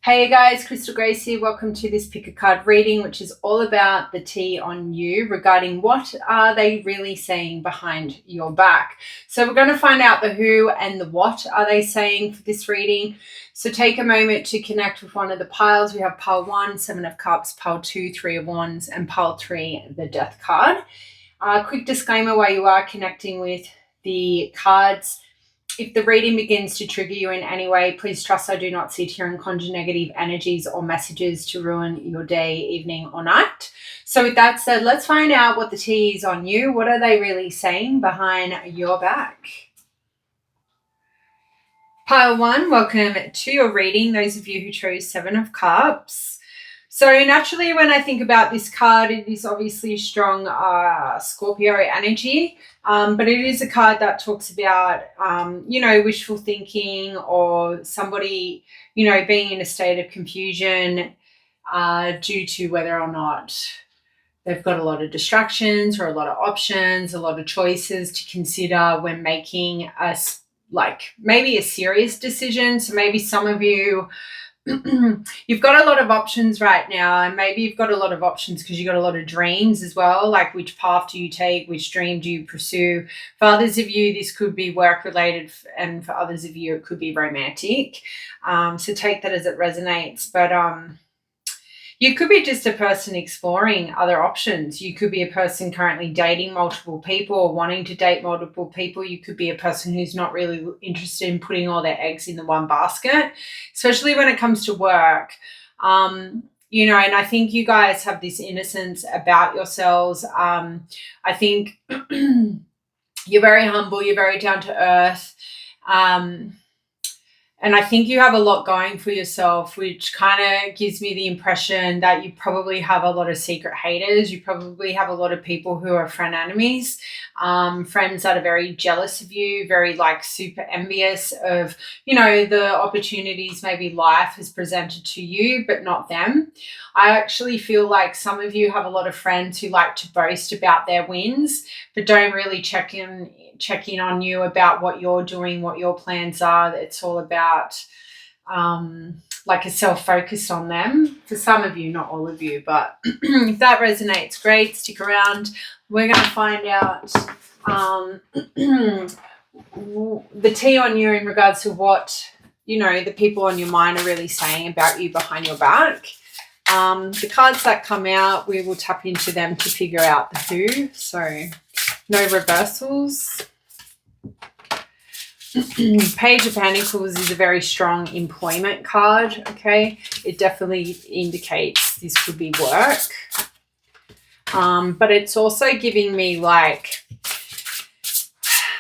Hey guys, Crystal Grace here. Welcome to this pick a card reading, which is all about the tea on you regarding what are they really saying behind your back. So we're going to find out the who and the what are they saying for this reading. So take a moment to connect with one of the piles. We have pile 1, 7 of Cups, pile 2, 3 of Wands, and pile 3, the Death card. Quick disclaimer while you are connecting with the cards. If the reading begins to trigger you in any way, please trust I do not sit here and conjure negative energies or messages to ruin your day, evening, or night. So with that said, let's find out what the tea is on you. What are they really saying behind your back? Pile 1, welcome to your reading, those of you who chose 7 of Cups. So naturally, when I think about this card, it is obviously a strong Scorpio energy, but it is a card that talks about, wishful thinking or somebody, being in a state of confusion due to whether or not they've got a lot of distractions or a lot of options, a lot of choices to consider when making maybe a serious decision. So maybe some of you, you've got a lot of options right now, and maybe you've got a lot of options because you've got a lot of dreams as well, like which path do you take, which dream do you pursue. For others of you, this could be work related, and for others of you, it could be romantic. So take that as it resonates. But you could be just a person exploring other options. You could be a person currently dating multiple people or wanting to date multiple people. You could be a person who's not really interested in putting all their eggs in the one basket, especially when it comes to work. And I think you guys have this innocence about yourselves. I think you're very humble. You're very down to earth. And I think you have a lot going for yourself, which kind of gives me the impression that you probably have a lot of secret haters. You probably have a lot of people who are friend enemies, friends that are very jealous of you, very super envious of, the opportunities maybe life has presented to you, but not them. I actually feel like some of you have a lot of friends who like to boast about their wins, but don't really check in on you about what you're doing, what your plans are. It's all about a self-focus on them. For some of you, not all of you, but if that resonates, great, stick around. We're going to find out the tea on you in regards to what, the people on your mind are really saying about you behind your back. The cards that come out, we will tap into them to figure out the who. So no reversals. Page of Pentacles is a very strong employment card, okay? It definitely indicates this could be work. But it's also giving me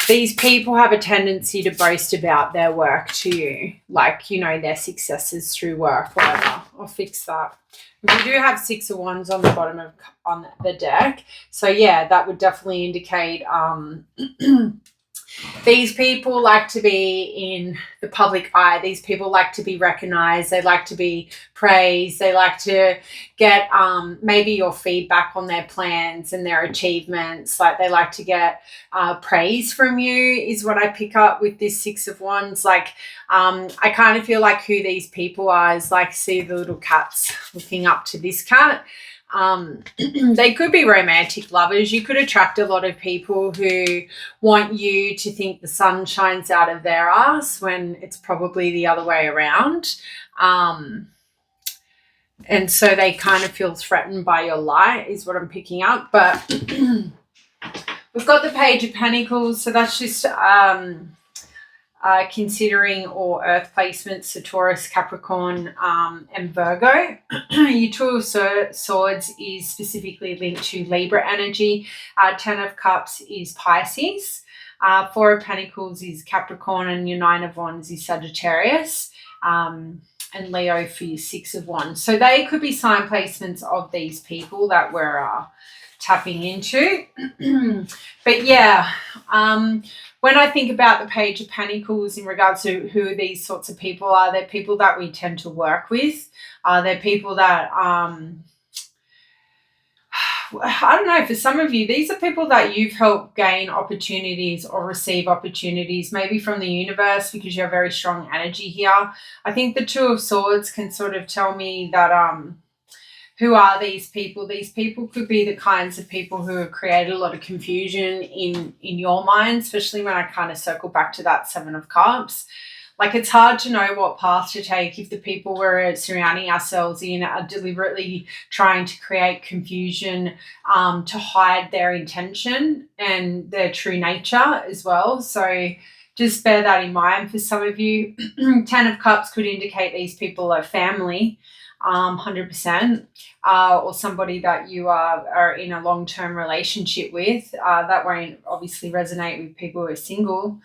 these people have a tendency to boast about their work to you, their successes through work, whatever. I'll fix that. We do have 6 of Wands on the bottom on the deck. So yeah, that would definitely indicate these people like to be in the public eye. These people like to be recognized. They like to be praised. They like to get maybe your feedback on their plans and their achievements. They like to get praise from you is what I pick up with this 6 of Wands. I kind of feel like who these people are is see the little cats looking up to this cat. They could be romantic lovers. You could attract a lot of people who want you to think the sun shines out of their ass when it's probably the other way around. And so they kind of feel threatened by your light is what I'm picking up. But we've got the Page of Pentacles. So that's just considering all earth placements, so Taurus, Capricorn, and Virgo. Your Two of Swords is specifically linked to Libra energy. 10 of Cups is Pisces. 4 of Pentacles is Capricorn, and your 9 of Wands is Sagittarius. And Leo for your 6 of Wands. So they could be sign placements of these people that we're tapping into. But yeah, when I think about the Page of Pentacles in regards to who these sorts of people are, they're people that we tend to work with. They're people that I don't know, for some of you, these are people that you've helped gain opportunities or receive opportunities, maybe from the universe, because you have very strong energy here. I think the Two of Swords can sort of tell me that who are these people? These people could be the kinds of people who have created a lot of confusion in your mind, especially when I kind of circle back to that Seven of Cups. Like, it's hard to know what path to take if the people we're surrounding ourselves in are deliberately trying to create confusion to hide their intention and their true nature as well. So just bear that in mind for some of you. 10 of Cups could indicate these people are family, 100%, or somebody that you are in a long-term relationship with. That won't obviously resonate with people who are single.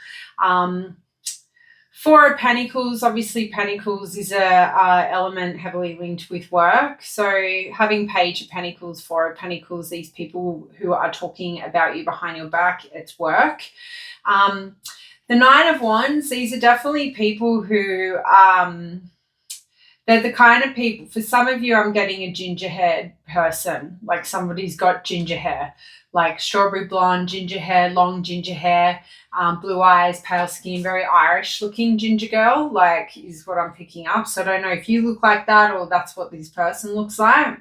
Four of Pentacles, obviously Pentacles is a element heavily linked with work. So having Page of Pentacles, Four of Pentacles, these people who are talking about you behind your back, it's work. The Nine of Wands, these are definitely people who, they're the kind of people, for some of you, I'm getting a ginger-haired person, like somebody's got ginger hair, like strawberry blonde, ginger hair, long ginger hair, blue eyes, pale skin, very Irish looking ginger girl, like, is what I'm picking up. So I don't know if you look like that or that's what this person looks like.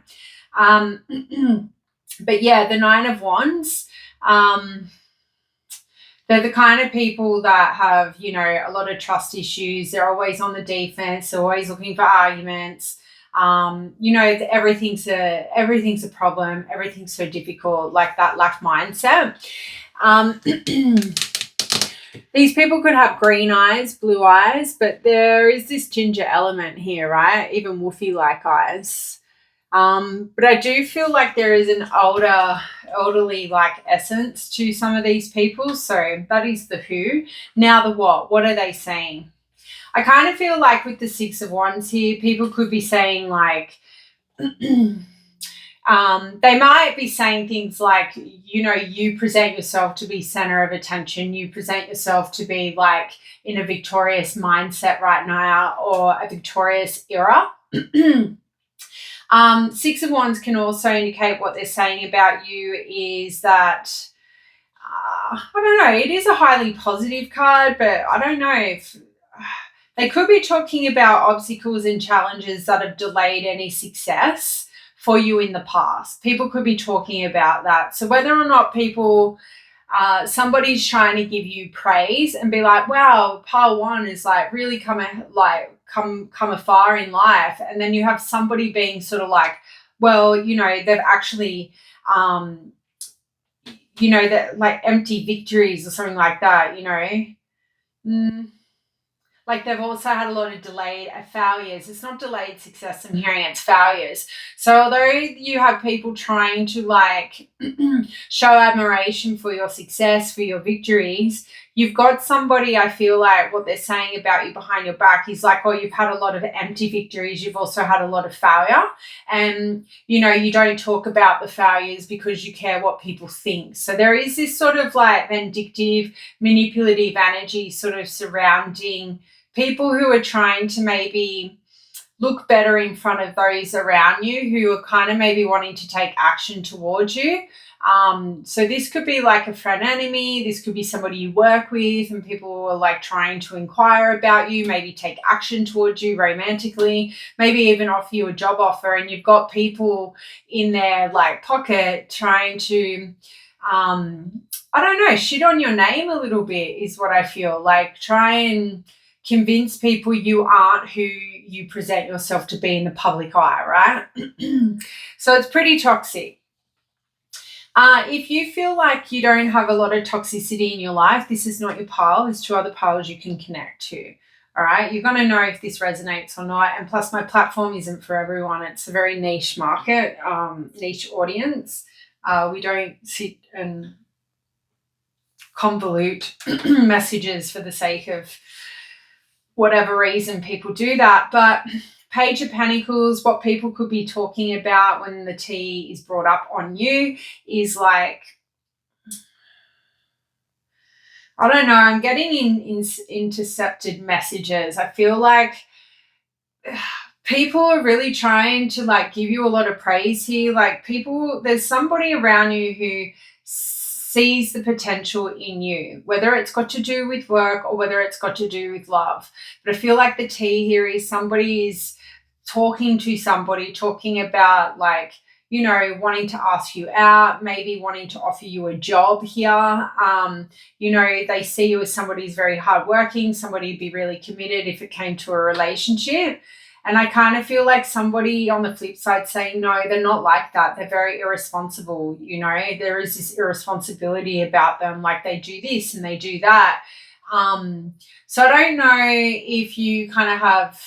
But yeah, the Nine of Wands, they're the kind of people that have, you know, a lot of trust issues. They're always on the defense. They're always looking for arguments. You know, everything's a problem. Everything's so difficult, like that lack mindset. These people could have green eyes, blue eyes, but there is this ginger element here, right? Even woofy-like eyes. But I do feel like there is an elderly like essence to some of these people. So that is the who. Now the what? What are they saying? I kind of feel like with the Six of Wands here, people could be saying like, they might be saying things like, you know, you present yourself to be center of attention. You present yourself to be like in a victorious mindset right now, or a victorious era. Six of Wands can also indicate what they're saying about you is that, I don't know, it is a highly positive card, but I don't know if they could be talking about obstacles and challenges that have delayed any success for you in the past. People could be talking about that. So whether or not people, somebody's trying to give you praise and be like, wow, pile one is like really come afar in life, and then you have somebody being sort of like, well, you know, they've actually you know, that like empty victories or something like that, you know. Like they've also had a lot of delayed failures. It's not delayed success I'm hearing, it's failures. So although you have people trying to like show admiration for your success, for your victories, you've got somebody, I feel like what they're saying about you behind your back is like, oh, you've had a lot of empty victories. You've also had a lot of failure. And, you know, you don't talk about the failures because you care what people think. So there is this sort of like vindictive, manipulative energy sort of surrounding people who are trying to maybe look better in front of those around you who are kind of maybe wanting to take action towards you. So this could be like a friend enemy. This could be somebody you work with and people are like trying to inquire about you, maybe take action towards you romantically, maybe even offer you a job offer, and you've got people in their like pocket trying to, I don't know, shit on your name a little bit is what I feel like. Try and convince people you aren't who you present yourself to be in the public eye, right? So it's pretty toxic. If you feel like you don't have a lot of toxicity in your life, this is not your pile. There's two other piles you can connect to. All right, you're going to know if this resonates or not. And plus, my platform isn't for everyone. It's a very niche market, niche audience. We don't sit and convolute messages for the sake of whatever reason people do that. But Page of Pentacles, what people could be talking about when the tea is brought up on you is like, I don't know, I'm getting in intercepted messages. I feel like people are really trying to like give you a lot of praise here. Like there's somebody around you who sees the potential in you, whether it's got to do with work or whether it's got to do with love. But I feel like the tea here is somebody is talking to somebody, talking about like, wanting to ask you out, maybe wanting to offer you a job here. They see you as somebody who's very hardworking, somebody who'd be really committed if it came to a relationship. And I kind of feel like somebody on the flip side saying, no, they're not like that. They're very irresponsible. There is this irresponsibility about them. Like they do this and they do that. So I don't know if you kind of have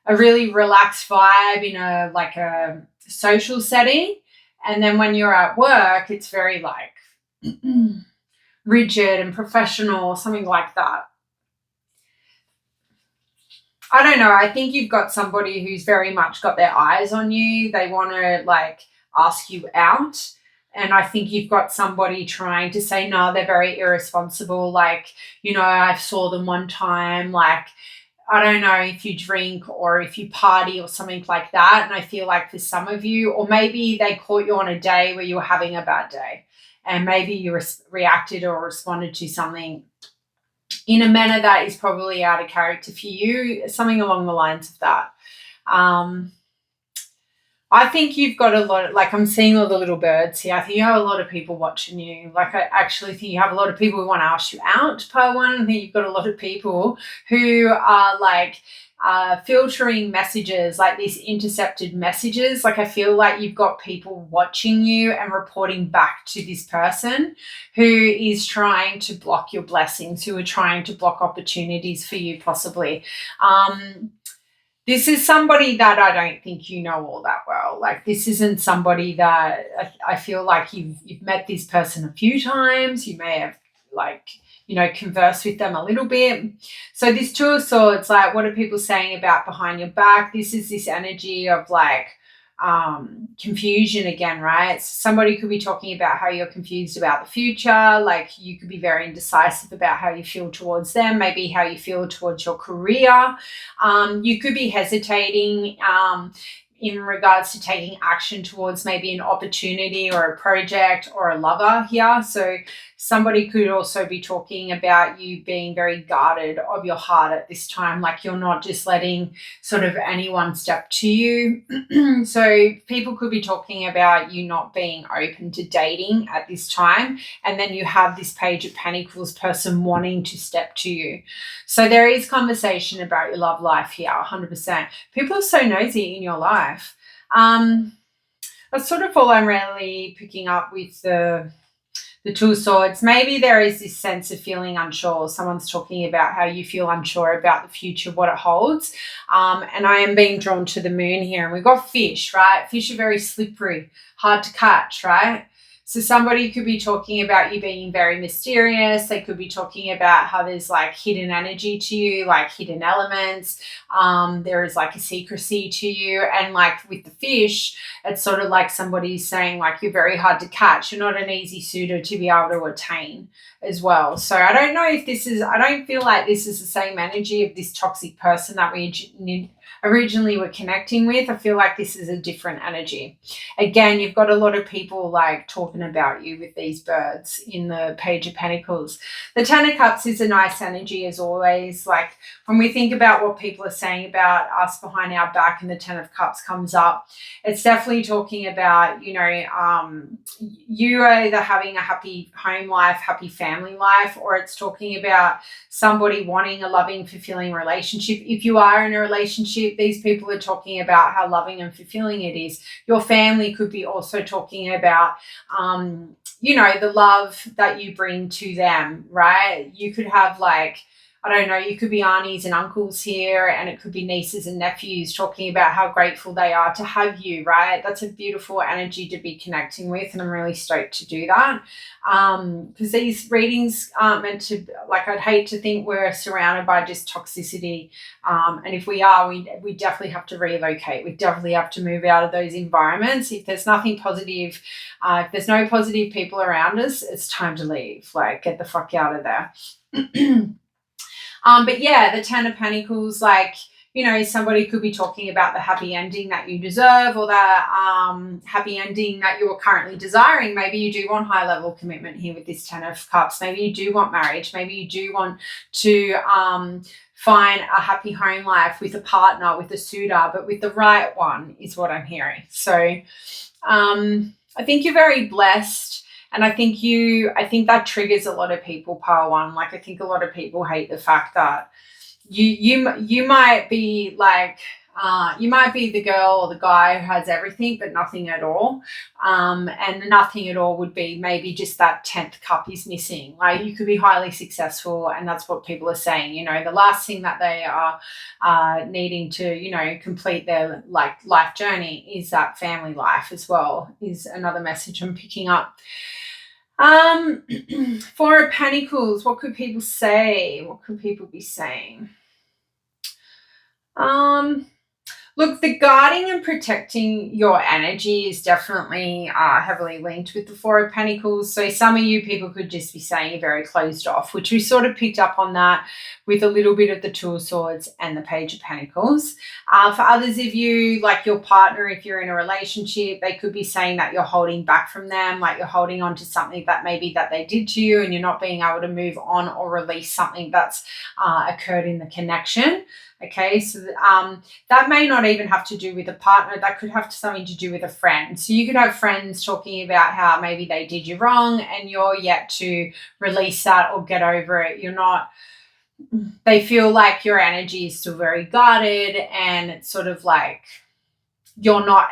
a really relaxed vibe in a social setting. And then when you're at work, it's very like rigid and professional or something like that. I don't know. I think you've got somebody who's very much got their eyes on you. They want to like ask you out. And I think you've got somebody trying to say, no, they're very irresponsible. Like, I saw them one time, like, I don't know if you drink or if you party or something like that. And I feel like for some of you, or maybe they caught you on a day where you were having a bad day and maybe you reacted or responded to something in a manner that is probably out of character for you, something along the lines of that. I think you've got a lot of, like, I'm seeing all the little birds here. I think you have a lot of people watching you. Like, I actually think you have a lot of people who want to ask you out, part one. I think you've got a lot of people who are, like, filtering messages, like these intercepted messages. Like, I feel like you've got people watching you and reporting back to this person who is trying to block your blessings, who are trying to block opportunities for you, possibly. This is somebody that I don't think you know all that well. Like, this isn't somebody that I feel like you've met this person a few times. You may have, like, conversed with them a little bit. So this Two of Swords, like, what are people saying about behind your back? This is this energy of, like, confusion again, right? So somebody could be talking about how you're confused about the future. Like, you could be very indecisive about how you feel towards them, maybe how you feel towards your career. You could be hesitating in regards to taking action towards maybe an opportunity or a project or a lover here. So somebody could also be talking about you being very guarded of your heart at this time, like you're not just letting sort of anyone step to you. So people could be talking about you not being open to dating at this time. And then you have this Page of Pentacles person wanting to step to you. So there is conversation about your love life here, 100%. People are so nosy in your life. That's sort of all I'm really picking up with the Two of Swords. Maybe there is this sense of feeling unsure. Someone's talking about how you feel unsure about the future, what it holds. And I am being drawn to the moon here. And we've got fish, right? Fish are very slippery, hard to catch, right? So somebody could be talking about you being very mysterious. They could be talking about how there's like hidden energy to you, like hidden elements. There is like a secrecy to you. And like with the fish, it's sort of like somebody's saying like you're very hard to catch. You're not an easy suitor to be able to attain as well. So I don't know if I don't feel like this is the same energy of this toxic person that we originally were connecting with. I feel like this is a different energy. Again, you've got a lot of people like talking about you with these birds in the Page of Pentacles. The Ten of Cups is a nice energy as always. Like, when we think about what people are saying about us behind our back and the Ten of Cups comes up, it's definitely talking about, you are either having a happy home life, happy family life, or it's talking about somebody wanting a loving, fulfilling relationship. If you are in a relationship, these people are talking about how loving and fulfilling it is. Your family could be also talking about, the love that you bring to them, right? You could have like, I don't know, you could be aunties and uncles here, and it could be nieces and nephews talking about how grateful they are to have you, right? That's a beautiful energy to be connecting with, and I'm really stoked to do that. Because these readings aren't meant to, like, I'd hate to think we're surrounded by just toxicity. And if we are, we definitely have to relocate. We definitely have to move out of those environments. If there's nothing positive, if there's no positive people around us, it's time to leave. Like, get the fuck out of there. But yeah, the Ten of Pentacles, like, somebody could be talking about the happy ending that you deserve, or the happy ending that you're currently desiring. Maybe you do want high level commitment here with this 10 of Cups. Maybe you do want marriage. Maybe you do want to find a happy home life with a partner, with a suitor, but with the right one is what I'm hearing. So I think you're very blessed. And I think that triggers a lot of people, pile one. Like, I think a lot of people hate the fact that you might be like, you might be the girl or the guy who has everything but nothing at all. And nothing at all would be maybe just that 10th cup is missing. Like, you could be highly successful, and that's what people are saying. The last thing that they are needing to, complete their life journey is that family life as well, is another message I'm picking up. Four of Pentacles, what could people say? What could people be saying? Look, the guarding and protecting your energy is definitely heavily linked with the Four of Pentacles. So some of you people could just be saying you're very closed off, which we sort of picked up on that with a little bit of the Two of Swords and the Page of Pentacles. For others of you, like your partner, if you're in a relationship, they could be saying that you're holding back from them, like you're holding on to something that maybe that they did to you, and you're not being able to move on or release something that's occurred in the connection. Okay, so that may not even have to do with a partner. That could have something to do with a friend. So you could have friends talking about how maybe they did you wrong and you're yet to release that or get over it. They feel like your energy is still very guarded, and it's sort of like you're not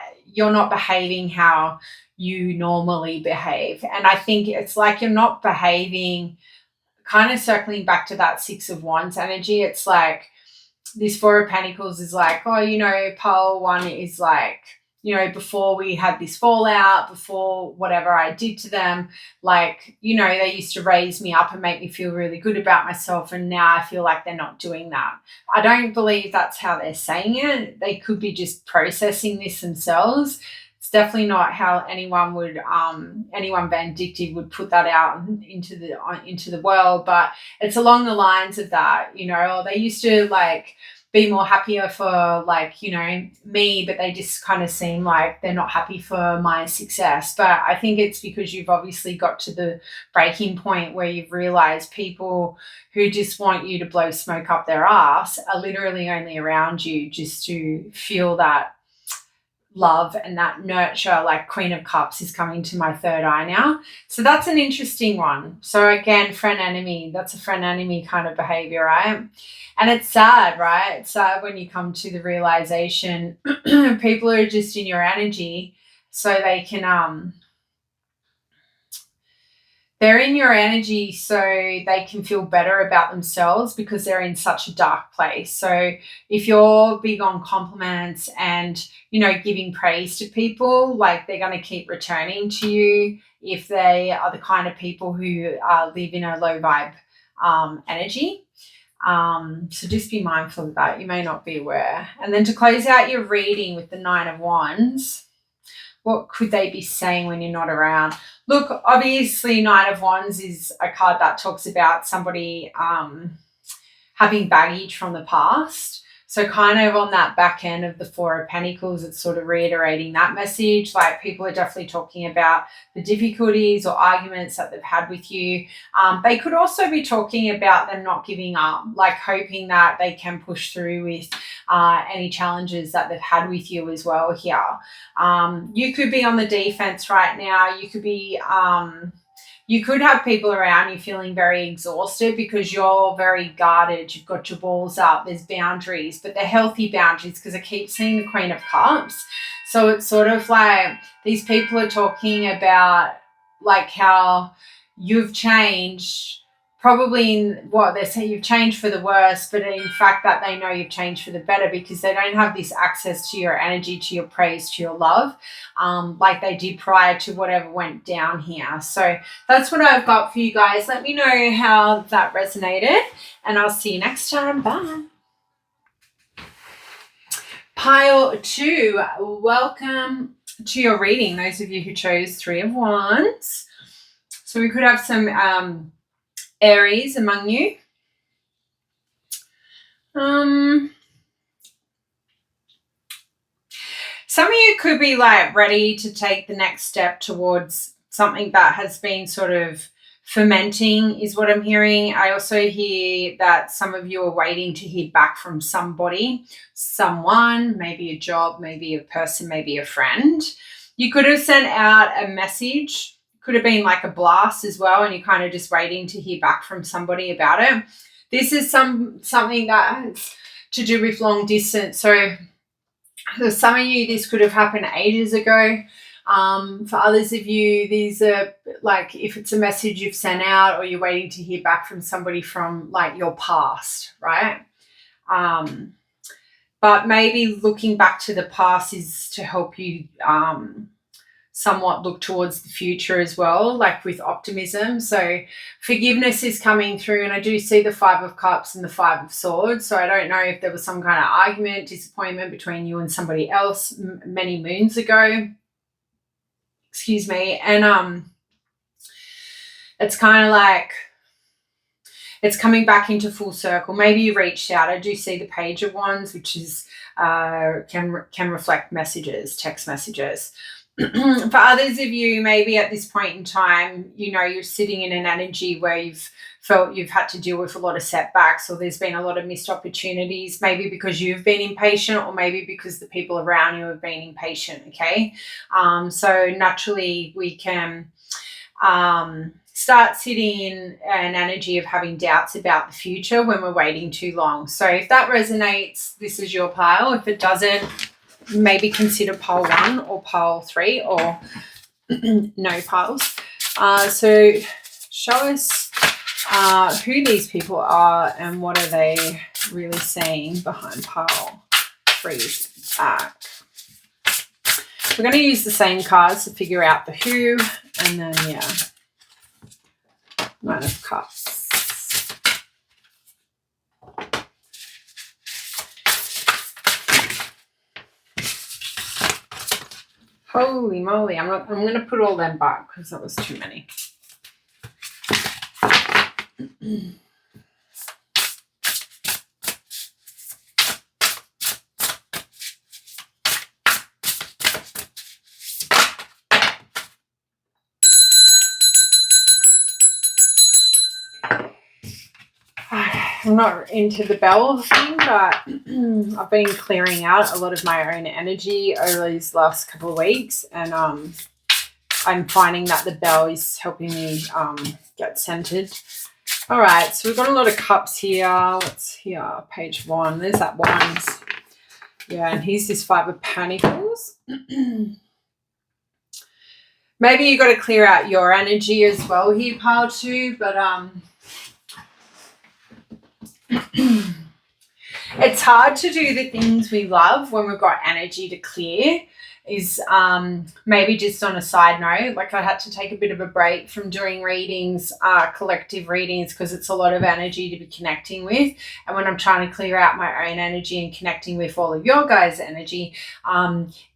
behaving how you normally behave. And I think it's like you're not behaving, kind of circling back to that Six of Wands energy. It's like, this Four of Pentacles is like, pile one is like, before we had this fallout, before whatever I did to them, like, they used to raise me up and make me feel really good about myself, and now I feel like they're not doing that. I don't believe that's how they're saying it. They could be just processing this themselves. It's definitely not how anyone vindictive would put that out into the world, but it's along the lines of that, or they used to like be more happier for me, but they just kind of seem like they're not happy for my success. But I think it's because you've obviously got to the breaking point where you've realized people who just want you to blow smoke up their ass are literally only around you just to feel that love and that nurture. Like Queen of Cups is coming to my third eye now. So that's an interesting one. So again, friend enemy, that's a friend enemy kind of behavior, right? And it's sad, right? It's sad when you come to the realization people are just in your energy so they can they're in your energy so they can feel better about themselves because they're in such a dark place. So if you're big on compliments and, giving praise to people, like they're going to keep returning to you if they are the kind of people who live in a low vibe energy. So just be mindful of that. You may not be aware. And then to close out your reading with the Nine of Wands, what could they be saying when you're not around? Look, obviously, Nine of Wands is a card that talks about somebody having baggage from the past. So kind of on that back end of the Four of Pentacles, it's sort of reiterating that message. Like people are definitely talking about the difficulties or arguments that they've had with you. They could also be talking about them not giving up, like hoping that they can push through with any challenges that they've had with you as well here. You could be on the defense right now. You could be... you could have people around you feeling very exhausted because you're very guarded. You've got your balls up. There's boundaries, but they're healthy boundaries because I keep seeing the Queen of Cups. So it's sort of like these people are talking about like how you've changed, probably in what they're saying, you've changed for the worse, but in fact that they know you've changed for the better because they don't have this access to your energy, to your praise, to your love, like they did prior to whatever went down here. So that's what I've got for you guys. Let me know how that resonated, and I'll see you next time. Bye. Pile 2, welcome to your reading, those of you who chose Three of Wands. So we could have some Aries among you. some of you could be like ready to take the next step towards something that has been sort of fermenting is what I'm hearing. I also hear that some of you are waiting to hear back from somebody, someone, maybe a job, maybe a person, maybe a friend. You could have sent out a message, could have been like a blast as well, and you're kind of just waiting to hear back from somebody about it. This is something that has to do with long distance. So for some of you, this could have happened ages ago. For others of you, these are like if it's a message you've sent out or you're waiting to hear back from somebody from like your past, right? But maybe looking back to the past is to help you somewhat look towards the future as well, like with optimism. So forgiveness is coming through, and I do see the 5 of Cups and the 5 of Swords. So I don't know if there was some kind of argument, disappointment between you and somebody else many moons ago. Excuse me. And it's kind of like it's coming back into full circle. Maybe you reached out. I do see the Page of Wands, which is can reflect messages, text messages. For others of you, maybe at this point in time, you know, you're sitting in an energy where you've felt you've had to deal with a lot of setbacks, or there's been a lot of missed opportunities, maybe because you've been impatient, or maybe because the people around you have been impatient, okay? So naturally we can start sitting in an energy of having doubts about the future when we're waiting too long. So if that resonates, this is your pile. If it doesn't, maybe consider pile 1 or pile 3 or no piles. So show us who these people are and what are they really saying behind pile 3's back. We're going to use the same cards to figure out the who, and then, yeah, 9 of Cups. Holy moly, I'm going to put all them back because that was too many. I'm not into the bell thing, but I've been clearing out a lot of my own energy over these last couple of weeks, and I'm finding that the bell is helping me get centered. All right, so we've got a lot of cups here. Let's hear page 1. There's that Wands. Yeah, and here's this 5 of Pentacles. Maybe you've got to clear out your energy as well here, pile 2, but it's hard to do the things we love when we've got energy to clear. Is maybe just on a side note, like I had to take a bit of a break from doing readings, collective readings, because it's a lot of energy to be connecting with. And when I'm trying to clear out my own energy and connecting with all of your guys' energy,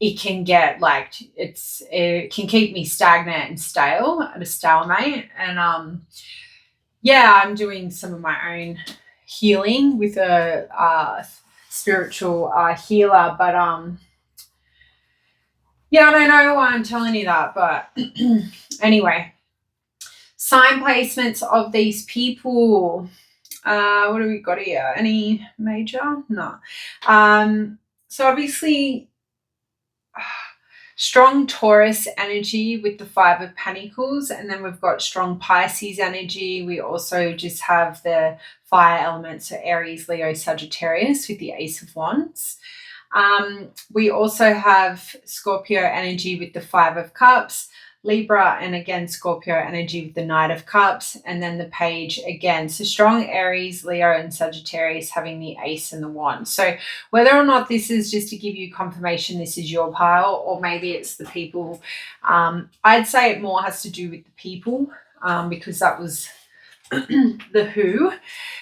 it can get like, it can keep me stagnant and stale at a stalemate. And yeah, I'm doing some of my own healing with a spiritual healer, but yeah, I don't know why I'm telling you that, but anyway, sign placements of these people. What do we got here? Any major? No. So obviously strong Taurus energy with the 5 of Pentacles, and then we've got strong Pisces energy. We also just have the fire elements, so Aries, Leo, Sagittarius with the Ace of Wands. We also have Scorpio energy with the 5 of Cups, Libra, and again Scorpio energy with the Knight of Cups, and then the Page again. So strong Aries, Leo, and Sagittarius having the Ace and the Wand. So whether or not this is just to give you confirmation this is your pile, or maybe it's the people, I'd say it more has to do with the people, because that was the who.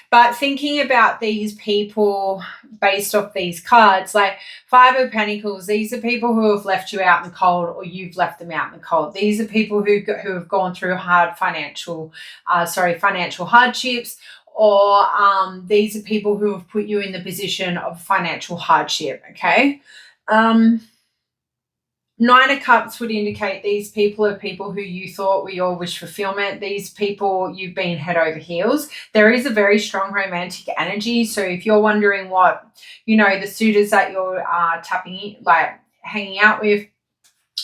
But thinking about these people based off these cards, like 5 of Pentacles, these are people who have left you out in the cold, or you've left them out in the cold. These are people who have gone through hard financial hardships, or these are people who have put you in the position of financial hardship, okay? Nine of Cups would indicate these people are people who you thought were your wish fulfillment. These people, you've been head over heels. There is a very strong romantic energy. So if you're wondering what, the suitors that you're tapping, like hanging out with,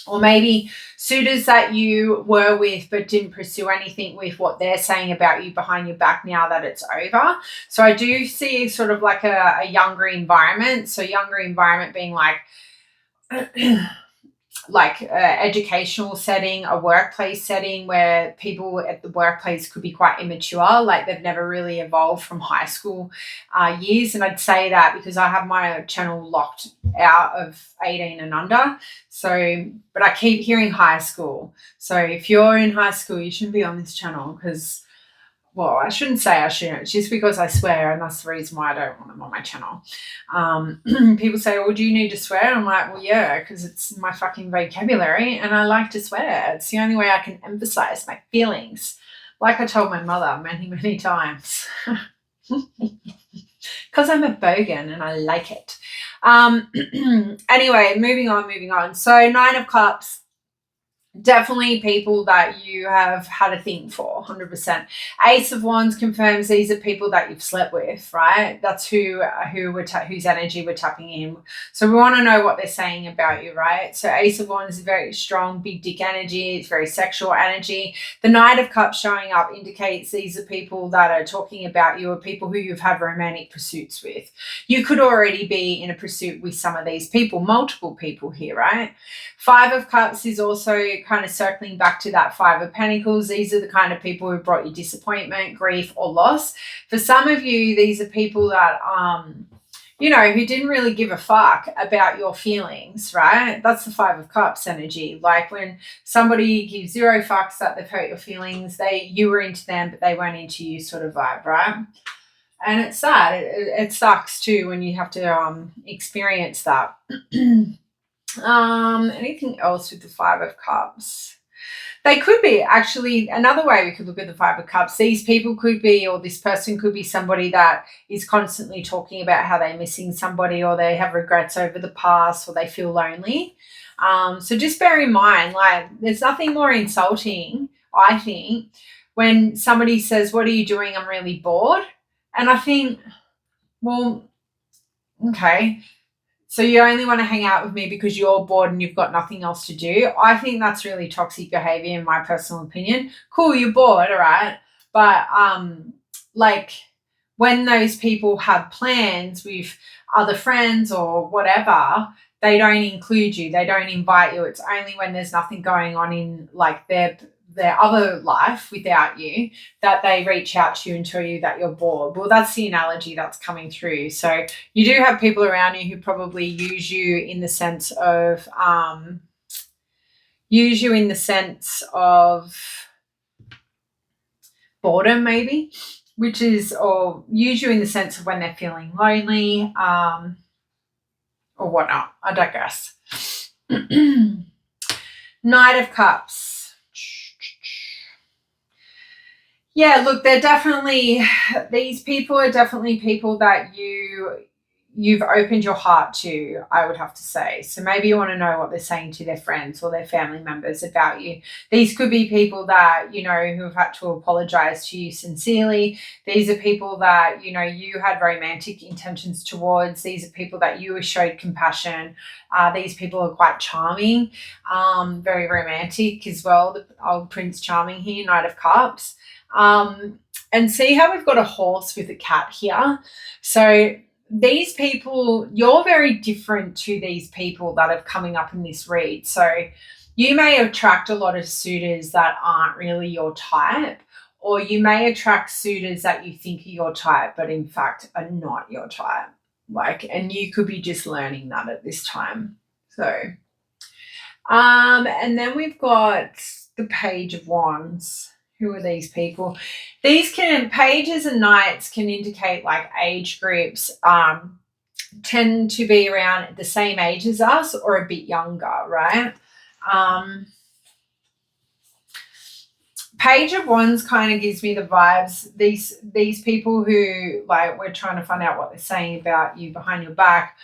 or maybe suitors that you were with but didn't pursue anything with, what they're saying about you behind your back now that it's over. So I do see sort of like a younger environment. So younger environment being like like educational setting, a workplace setting where people at the workplace could be quite immature, like they've never really evolved from high school years. And I'd say that because I have my channel locked out of 18 and under. So, but I keep hearing high school. So if you're in high school, you shouldn't be on this channel because, well, I shouldn't say I shouldn't. It's just because I swear, and that's the reason why I don't want them on my channel. People say, well, do you need to swear? I'm like, well, yeah, because it's my fucking vocabulary and I like to swear. It's the only way I can emphasize my feelings. Like I told my mother many, many times. Because I'm a bogan and I like it. Anyway, moving on. So 9 of Cups. Definitely people that you have had a thing for, 100%. Ace of Wands confirms these are people that you've slept with, right? That's whose energy we're tapping in. So we want to know what they're saying about you, right? So Ace of Wands is very strong, big dick energy. It's very sexual energy. The Knight of Cups showing up indicates these are people that are talking about you, or people who you've had romantic pursuits with. You could already be in a pursuit with some of these people, multiple people here, right? 5 of Cups is also kind of circling back to that 5 of Pentacles. These are the kind of people who brought you disappointment, grief, or loss. For some of you, these are people that, who didn't really give a fuck about your feelings, right? That's the 5 of Cups energy. Like when somebody gives 0 fucks that they've hurt your feelings, you were into them, but they weren't into you sort of vibe, right? And it's sad. It sucks too when you have to experience that. Anything else with the 5 of Cups? They could be actually another way we could look at the 5 of Cups. These people could be, or this person could be somebody that is constantly talking about how they're missing somebody, or they have regrets over the past, or they feel lonely. So just bear in mind, like, there's nothing more insulting, I think, when somebody says, what are you doing? I'm really bored. And I think, well, okay, so you only want to hang out with me because you're bored and you've got nothing else to do. I think that's really toxic behavior in my personal opinion. Cool, you're bored, all right. But like when those people have plans with other friends or whatever, they don't include you. They don't invite you. It's only when there's nothing going on in like their other life without you that they reach out to you and tell you that you're bored. Well, that's the analogy that's coming through. So you do have people around you who probably use you in the sense of boredom, maybe, or use you in the sense of when they're feeling lonely, or whatnot. I digress. Knight of Cups. Yeah, look, these people are definitely people that you've opened your heart to, I would have to say. So maybe you want to know what they're saying to their friends or their family members about you. These could be people that, who have had to apologize to you sincerely. These are people that, you had romantic intentions towards. These are people that you showed compassion. These people are quite charming, very romantic as well. The old Prince Charming here, Knight of Cups. And see how we've got a horse with a cat here. So these people, you're very different to these people that are coming up in this read. So you may attract a lot of suitors that aren't really your type, or you may attract suitors that you think are your type, but in fact are not your type. And you could be just learning that at this time. So, and then we've got the Page of Wands. Who are these people? Pages and knights can indicate like age groups, tend to be around the same age as us or a bit younger, right? Page of Wands kind of gives me the vibes. These people who, like, we're trying to find out what they're saying about you behind your back.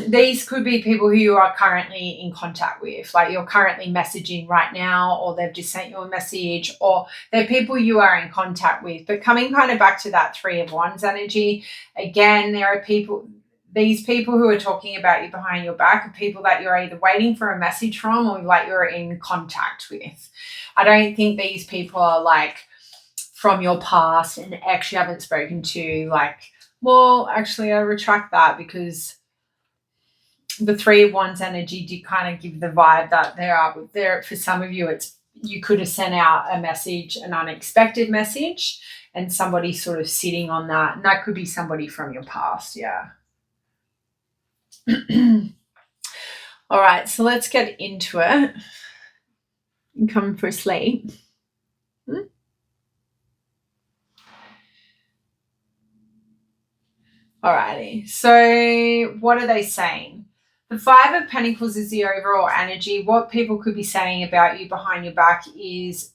these could be people who you are currently in contact with, like you're currently messaging right now, or they've just sent you a message, or they're people you are in contact with. But coming kind of back to that 3 of Wands energy, again, there are these people who are talking about you behind your back are people that you're either waiting for a message from or like you're in contact with. I don't think these people are like from your past and actually haven't spoken to, like, well, actually, I retract that, because the 3 of Wands energy did kind of give the vibe that there for some of you, it's you could have sent out a message, an unexpected message, and somebody sort of sitting on that, and that could be somebody from your past. Yeah. All right, so let's get into it. I'm coming for a sleep. Alrighty, so what are they saying? The 5 of Pentacles is the overall energy. What people could be saying about you behind your back is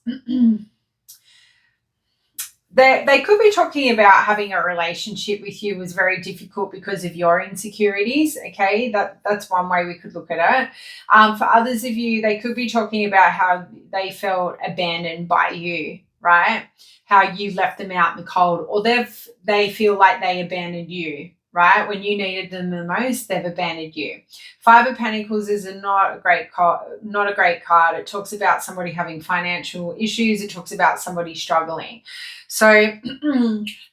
they could be talking about having a relationship with you was very difficult because of your insecurities. Okay, that's one way we could look at it. For others of you, they could be talking about how they felt abandoned by you, right? How you left them out in the cold, or they feel like they abandoned you, right? When you needed them the most, they've abandoned you. 5 of Pentacles is not a great card. It talks about somebody having financial issues. It talks about somebody struggling. So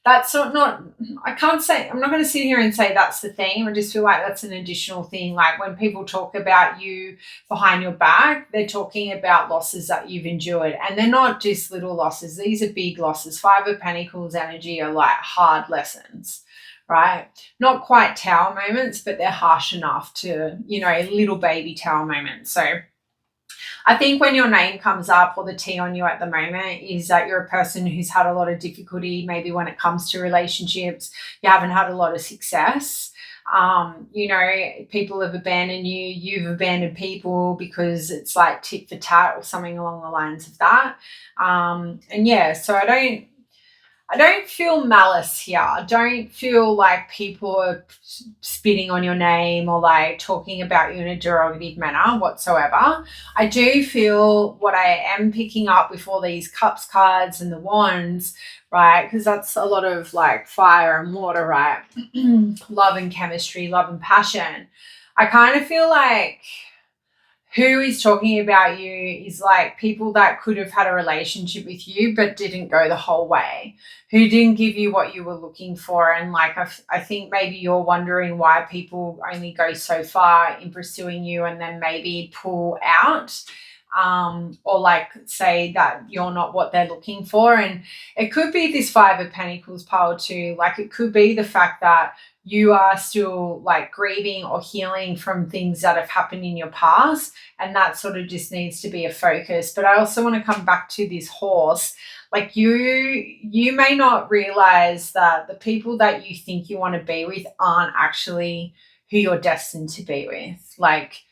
that's not, I can't say, I'm not going to sit here and say that's the theme. I just feel like that's an additional thing. Like when people talk about you behind your back, they're talking about losses that you've endured, and they're not just little losses. These are big losses. 5 of Pentacles energy are like hard lessons, right? Not quite tower moments, but they're harsh enough to, little baby tower moments. So I think when your name comes up, or the T on you at the moment, is that you're a person who's had a lot of difficulty, maybe when it comes to relationships. You haven't had a lot of success. People have abandoned you. You've abandoned people because it's like tit for tat or something along the lines of that. So I don't feel malice here. I don't feel like people are spitting on your name or like talking about you in a derogative manner whatsoever. I do feel what I am picking up with all these cups cards and the wands, right? Because that's a lot of like fire and water, right? Love and chemistry, love and passion. I kind of feel like who is talking about you is like people that could have had a relationship with you but didn't go the whole way, who didn't give you what you were looking for. And like I think maybe you're wondering why people only go so far in pursuing you and then maybe pull out, or like say that you're not what they're looking for. And it could be this 5 of Pentacles pile too. Like it could be the fact that you are still like grieving or healing from things that have happened in your past, and that sort of just needs to be a focus. But I also want to come back to this horse. Like you may not realize that the people that you think you want to be with aren't actually who you're destined to be with. Like,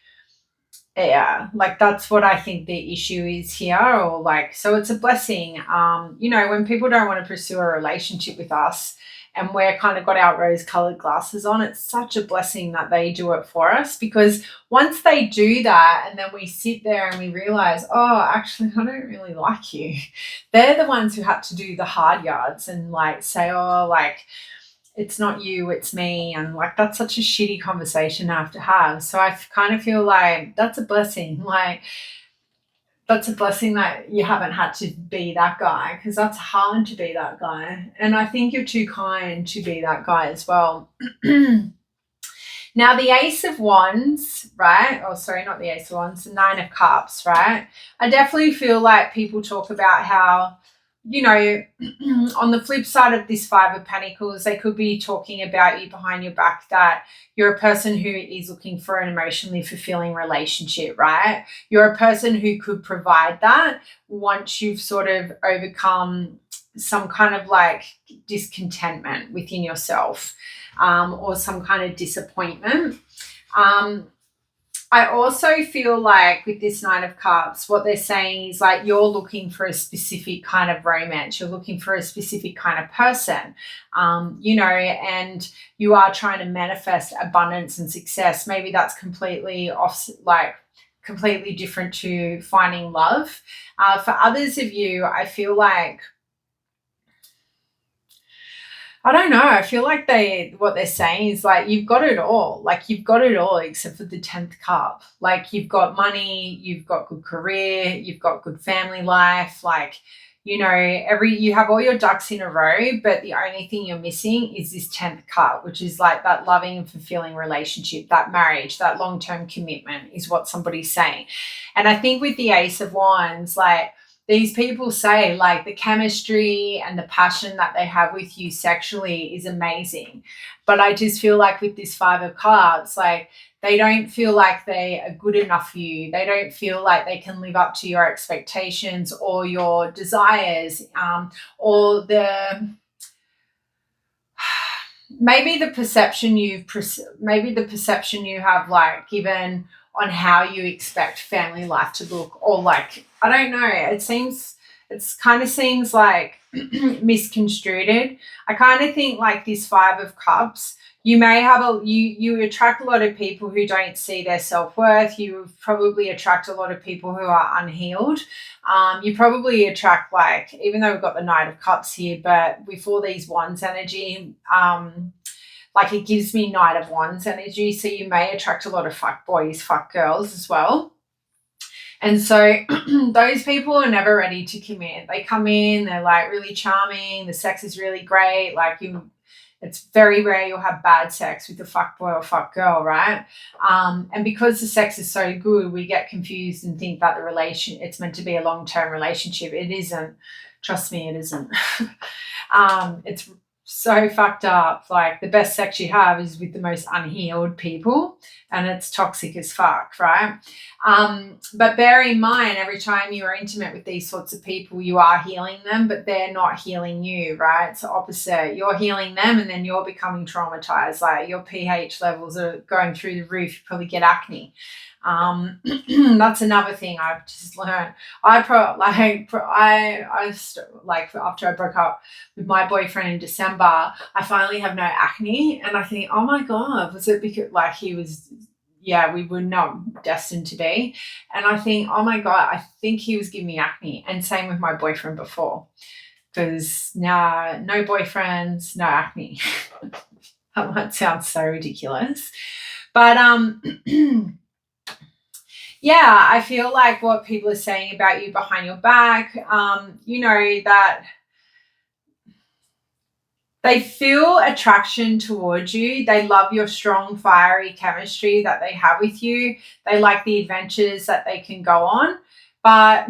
yeah, like that's what I think the issue is here. Or like, so it's a blessing. When people don't want to pursue a relationship with us, and we're kind of got our rose-colored glasses on, it's such a blessing that they do it for us, because once they do that and then we sit there and we realize, oh, actually, I don't really like you. They're the ones who had to do the hard yards and like say, oh, like, it's not you, it's me. And like, that's such a shitty conversation I have to have. So I kind of feel like that's a blessing. Like, that's a blessing that you haven't had to be that guy, because that's hard to be that guy. And I think you're too kind to be that guy as well. Now, the Ace of Wands, right? Oh, sorry, not the Ace of Wands, the 9 of Cups, right? I definitely feel like people talk about how, on the flip side of this 5 of Pentacles, they could be talking about you behind your back, that you're a person who is looking for an emotionally fulfilling relationship, right? You're a person who could provide that once you've sort of overcome some kind of like discontentment within yourself, or some kind of disappointment. I also feel like with this Nine of Cups, what they're saying is like you're looking for a specific kind of romance. You're looking for a specific kind of person, and you are trying to manifest abundance and success. Maybe that's completely off, like completely different to finding love. For others of you, I feel like, I don't know. I feel like what they're saying is like you've got it all. Like you've got it all except for the 10th cup. Like you've got money, you've got good career, you've got good family life. Like, you have all your ducks in a row, but the only thing you're missing is this 10th cup, which is like that loving and fulfilling relationship, that marriage, that long-term commitment is what somebody's saying. And I think with the Ace of Wands, like, these people say like the chemistry and the passion that they have with you sexually is amazing. But I just feel like with this Five of Cups, like they don't feel like they are good enough for you. They don't feel like they can live up to your expectations or your desires, or maybe the perception you have like given on how you expect family life to look, or like, I don't know, it kind of seems like misconstrued. I kind of think like this Five of Cups, you may have you attract a lot of people who don't see their self-worth. You probably attract a lot of people who are unhealed. You probably attract, like, even though we've got the Knight of Cups here, but with all these Wands energy, like it gives me Knight of Wands energy. So you may attract a lot of fuck boys, fuck girls as well. And so those people are never ready to commit. They come in, they're like really charming. The sex is really great. Like it's very rare you'll have bad sex with a fuck boy or fuck girl, right? And because the sex is so good, we get confused and think that it's meant to be a long-term relationship. It isn't. Trust me, it isn't. It's so fucked up. Like the best sex you have is with the most unhealed people, and it's toxic as fuck, right? But bear in mind, every time you are intimate with these sorts of people, you are healing them, but they're not healing you, right? It's the opposite. You're healing them, and then you're becoming traumatized. Like your pH levels are going through the roof. You probably get acne. That's another thing I've just learned. After I broke up with my boyfriend in December, I finally have no acne, and I think, oh my God, was it because like we were not destined to be? And I think, oh my God, I think he was giving me acne. And same with my boyfriend before, because now no boyfriends, no acne. That might sound so ridiculous, but yeah, I feel like what people are saying about you behind your back, that they feel attraction towards you. They love your strong, fiery chemistry that they have with you. They like the adventures that they can go on. But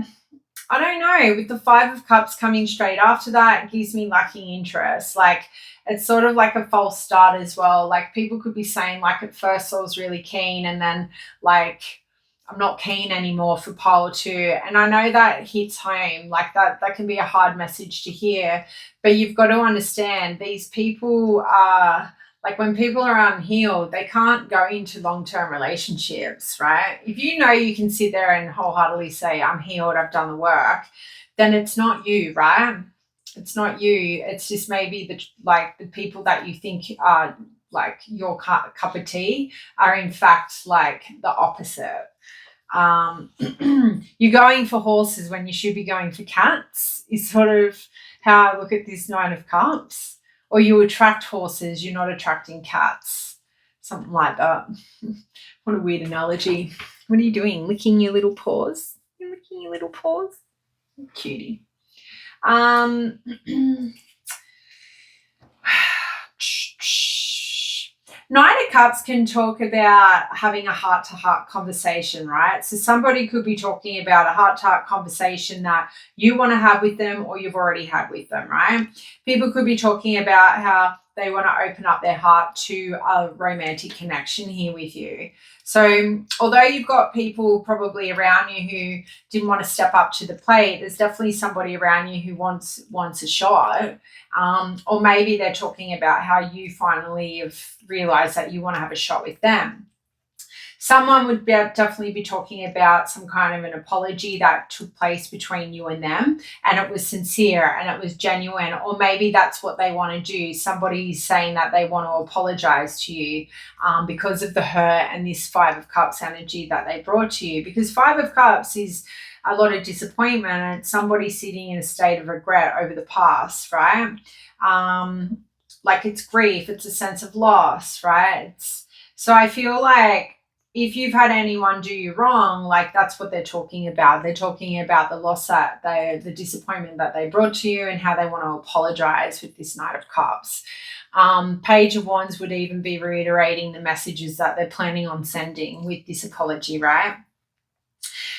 I don't know, with the Five of Cups coming straight after that, it gives me lacking interest. Like, it's sort of like a false start as well. Like, people could be saying, like, at first I was really keen, and then, like, I'm not keen anymore for pile 2. And I know that hits home. Like, that can be a hard message to hear. But you've got to understand, these people are, like, when people are unhealed, they can't go into long-term relationships, right? If you know you can sit there and wholeheartedly say, I'm healed, I've done the work, then it's not you, right? It's not you. It's just maybe the people that you think are like your cup of tea are in fact like the opposite. You're going for horses when you should be going for cats is sort of how I look at this Nine of Cups. Or you attract horses, you're not attracting cats. Something like that. What a weird analogy. What are you doing? Licking your little paws? You're licking your little paws? Cutie. Nine of Cups can talk about having a heart-to-heart conversation, right? So somebody could be talking about a heart-to-heart conversation that you want to have with them or you've already had with them, right? People could be talking about how they want to open up their heart to a romantic connection here with you. So although you've got people probably around you who didn't want to step up to the plate, there's definitely somebody around you who wants a shot. Or maybe they're talking about how you finally have realized that you want to have a shot with them. Someone would definitely be talking about some kind of an apology that took place between you and them, and it was sincere and it was genuine, or maybe that's what they want to do. Somebody's saying that they want to apologize to you because of the hurt and this Five of Cups energy that they brought to you, because Five of Cups is a lot of disappointment and somebody sitting in a state of regret over the past, right? Like it's grief, it's a sense of loss, right? So I feel like if you've had anyone do you wrong, like that's what they're talking about. They're talking about the loss that the disappointment that they brought to you and how they want to apologize with this Knight of Cups. Page of Wands would even be reiterating the messages that they're planning on sending with this apology, right?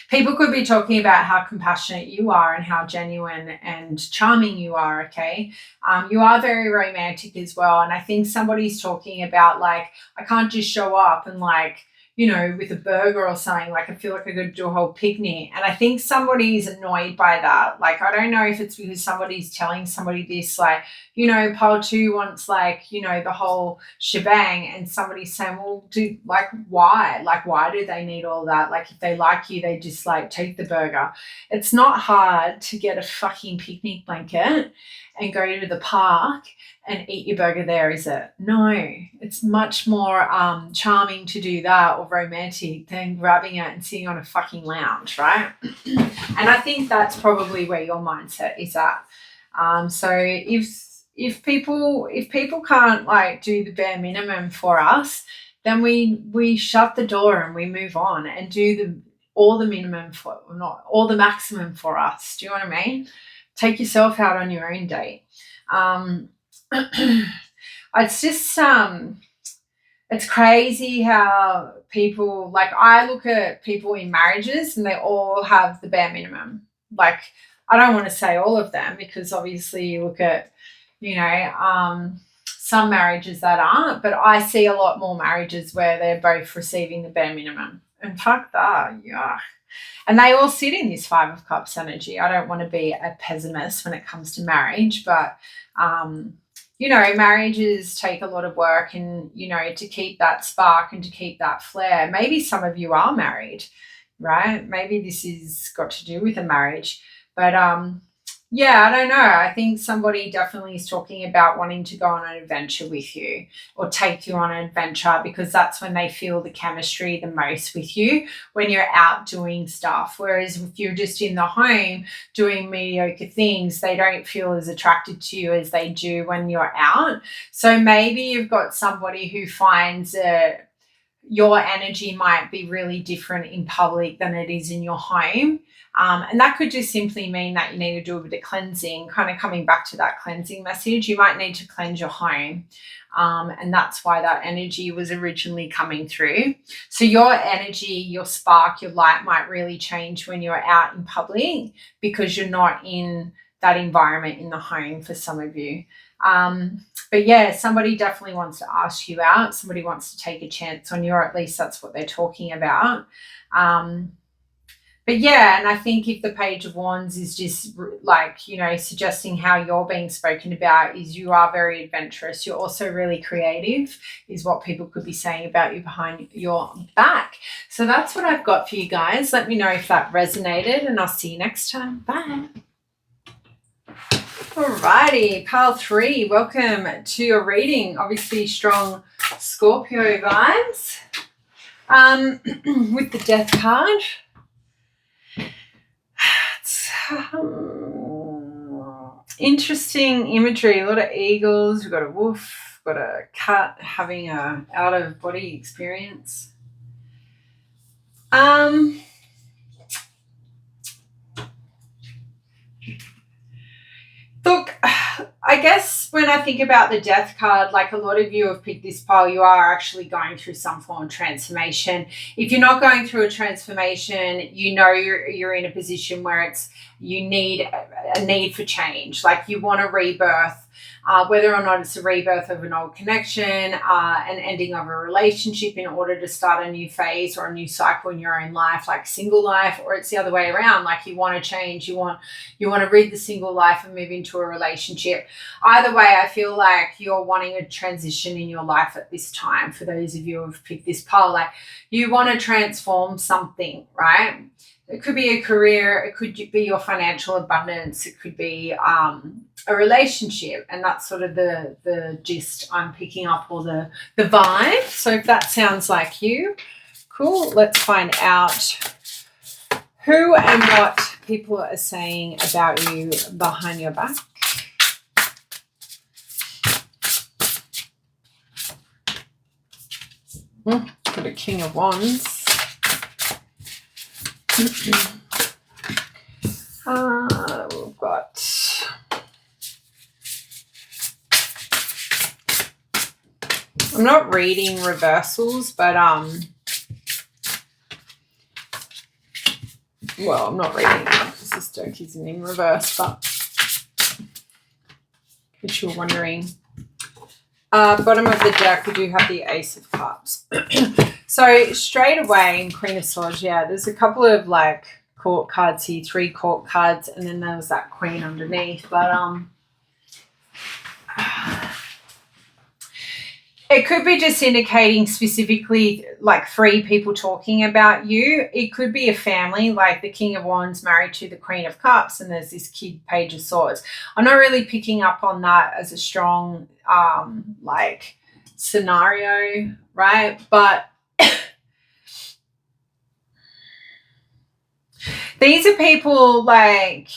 People could be talking about how compassionate you are and how genuine and charming you are, okay? You are very romantic as well. And I think somebody's talking about, like, I can't just show up and, like, you know, with a burger or something, like I feel like I could do a whole picnic. And I think somebody's annoyed by that. Like, I don't know if it's because somebody's telling somebody this, like, you know, pile two wants, like, you know, the whole shebang, and somebody's saying, well, why? Like, why do they need all that? Like, if they like you, they just, like, take the burger. It's not hard to get a fucking picnic blanket and go to the park and eat your burger there, is it? No, it's much more charming to do that, or romantic, than grabbing it and sitting on a fucking lounge, right? And I think that's probably where your mindset is at. So if people can't, like, do the bare minimum for us, then we shut the door and we move on and do all the minimum for, not all the maximum for us. Do you know what I mean? Take yourself out on your own date. It's just it's crazy how people, like, I look at people in marriages and they all have the bare minimum. Like, I don't want to say all of them, because obviously you look at, you know, some marriages that aren't, but I see a lot more marriages where they're both receiving the bare minimum. And fuck that, yeah. And they all sit in this Five of Cups energy. I don't want to be a pessimist when it comes to marriage, but you know, marriages take a lot of work, and, you know, to keep that spark and to keep that flair. Maybe some of you are married, right? Maybe this has got to do with a marriage. But yeah, I don't know. I think somebody definitely is talking about wanting to go on an adventure with you, or take you on an adventure, because that's when they feel the chemistry the most with you, when you're out doing stuff. Whereas if you're just in the home doing mediocre things, they don't feel as attracted to you as they do when you're out. So maybe you've got somebody who finds your energy might be really different in public than it is in your home. And that could just simply mean that you need to do a bit of cleansing, kind of coming back to that cleansing message. You might need to cleanse your home. And that's why that energy was originally coming through. So your energy, your spark, your light might really change when you're out in public, because you're not in that environment in the home for some of you. But yeah, somebody definitely wants to ask you out. Somebody wants to take a chance on you, or at least that's what they're talking about. But yeah, and I think if the Page of Wands is just, like, you know, suggesting how you're being spoken about, is you are very adventurous. You're also really creative, is what people could be saying about you behind your back. So that's what I've got for you guys. Let me know if that resonated, and I'll see you next time. Bye. Alrighty, pile 3, welcome to your reading. Obviously strong Scorpio vibes. With the Death card. It's interesting imagery, a lot of eagles. We've got a wolf, got a cat having a out-of-body experience. Look, I guess when I think about the Death card, like, a lot of you have picked this pile, you are actually going through some form of transformation. If you're not going through a transformation, you know you're in a position where you need a need for change. Like, you want a rebirth. whether or not it's a rebirth of an old connection, an ending of a relationship in order to start a new phase or a new cycle in your own life, like single life, or it's the other way around, like you want to change, you want to rid the single life and move into a relationship. Either way, I feel like you're wanting a transition in your life at this time. For those of you who have picked this pole, like you want to transform something, right? It could be a career, it could be your financial abundance, it could be a relationship, and that's sort of the gist I'm picking up, or the vibe. So if that sounds like you, cool. Let's find out who and what people are saying about you behind your back. Got a King of Wands. We've got I'm not reading reversals, but well, I'm not reading because this deck isn't in reverse, but if you're wondering. Bottom of the deck, we do have the Ace of Cups. So straight away in Queen of Swords, yeah, there's a couple of like court cards here, 3 court cards, and then there was that Queen underneath. But it could be just indicating specifically like 3 people talking about you. It could be a family, like the King of Wands married to the Queen of Cups, and there's this kid, Page of Swords. I'm not really picking up on that as a strong like scenario, right? But these are people like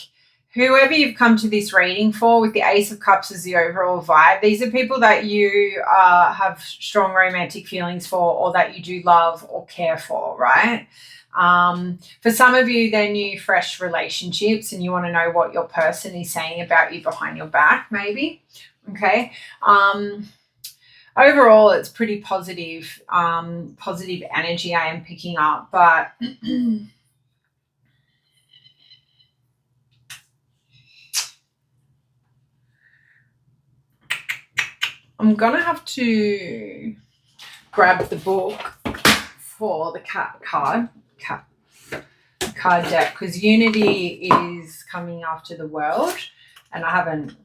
whoever you've come to this reading for, with the Ace of Cups as the overall vibe. These are people that you have strong romantic feelings for, or that you do love or care for, right? For some of you, they're new, fresh relationships, and you want to know what your person is saying about you behind your back, maybe. Okay. Overall, it's pretty positive, positive energy I am picking up, but I'm going to have to grab the book for the card deck, because Unity is coming after the World, and I haven't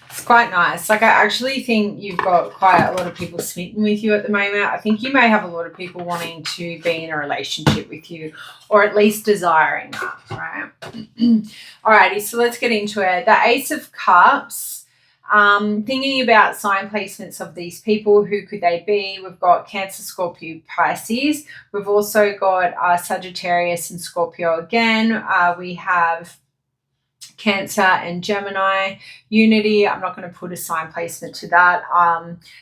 it's quite nice. Like, I actually think you've got quite a lot of people smitten with you at the moment. I think you may have a lot of people wanting to be in a relationship with you, or at least desiring that, right? Alrighty, so let's get into it. The Ace of Cups. Thinking about sign placements of these people, who could they be? We've got Cancer, Scorpio, Pisces. We've also got Sagittarius and Scorpio again. We have Cancer and Gemini. Unity, I'm not going to put a sign placement to that.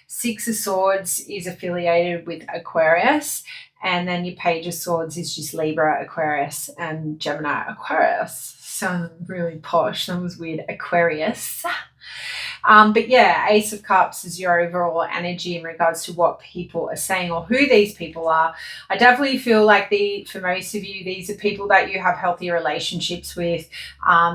6 of Swords is affiliated with Aquarius. And then your Page of Swords is just Libra, Aquarius, and Gemini, Aquarius. Sounds really posh. That was weird. Aquarius. But yeah, Ace of Cups is your overall energy in regards to what people are saying or who these people are. I definitely feel like for most of you, these are people that you have healthy relationships with.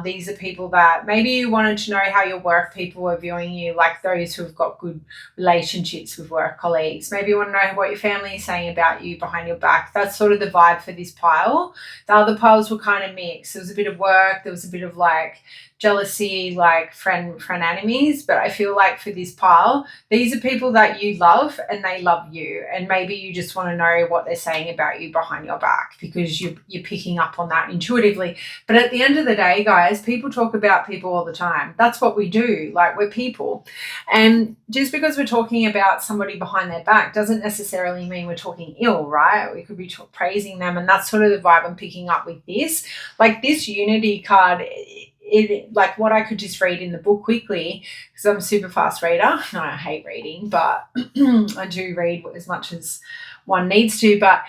These are people that maybe you wanted to know how your work people are viewing you, like those who have got good relationships with work colleagues. Maybe you want to know what your family is saying about you behind your back. That's sort of the vibe for this pile. The other piles were kind of mixed. There was a bit of work. There was a bit of like jealousy, like friend enemies. But I feel like for this pile, these are people that you love and they love you, and maybe you just want to know what they're saying about you behind your back because you're picking up on that intuitively. But at the end of the day, guys, people talk about people all the time. That's what we do. Like, we're people, and just because we're talking about somebody behind their back doesn't necessarily mean we're talking ill, right? We could be praising them, and that's sort of the vibe I'm picking up with this. Like, this Unity card, it like what I could just read in the book quickly, because I'm a super fast reader. No, I hate reading, but I do read as much as one needs to. But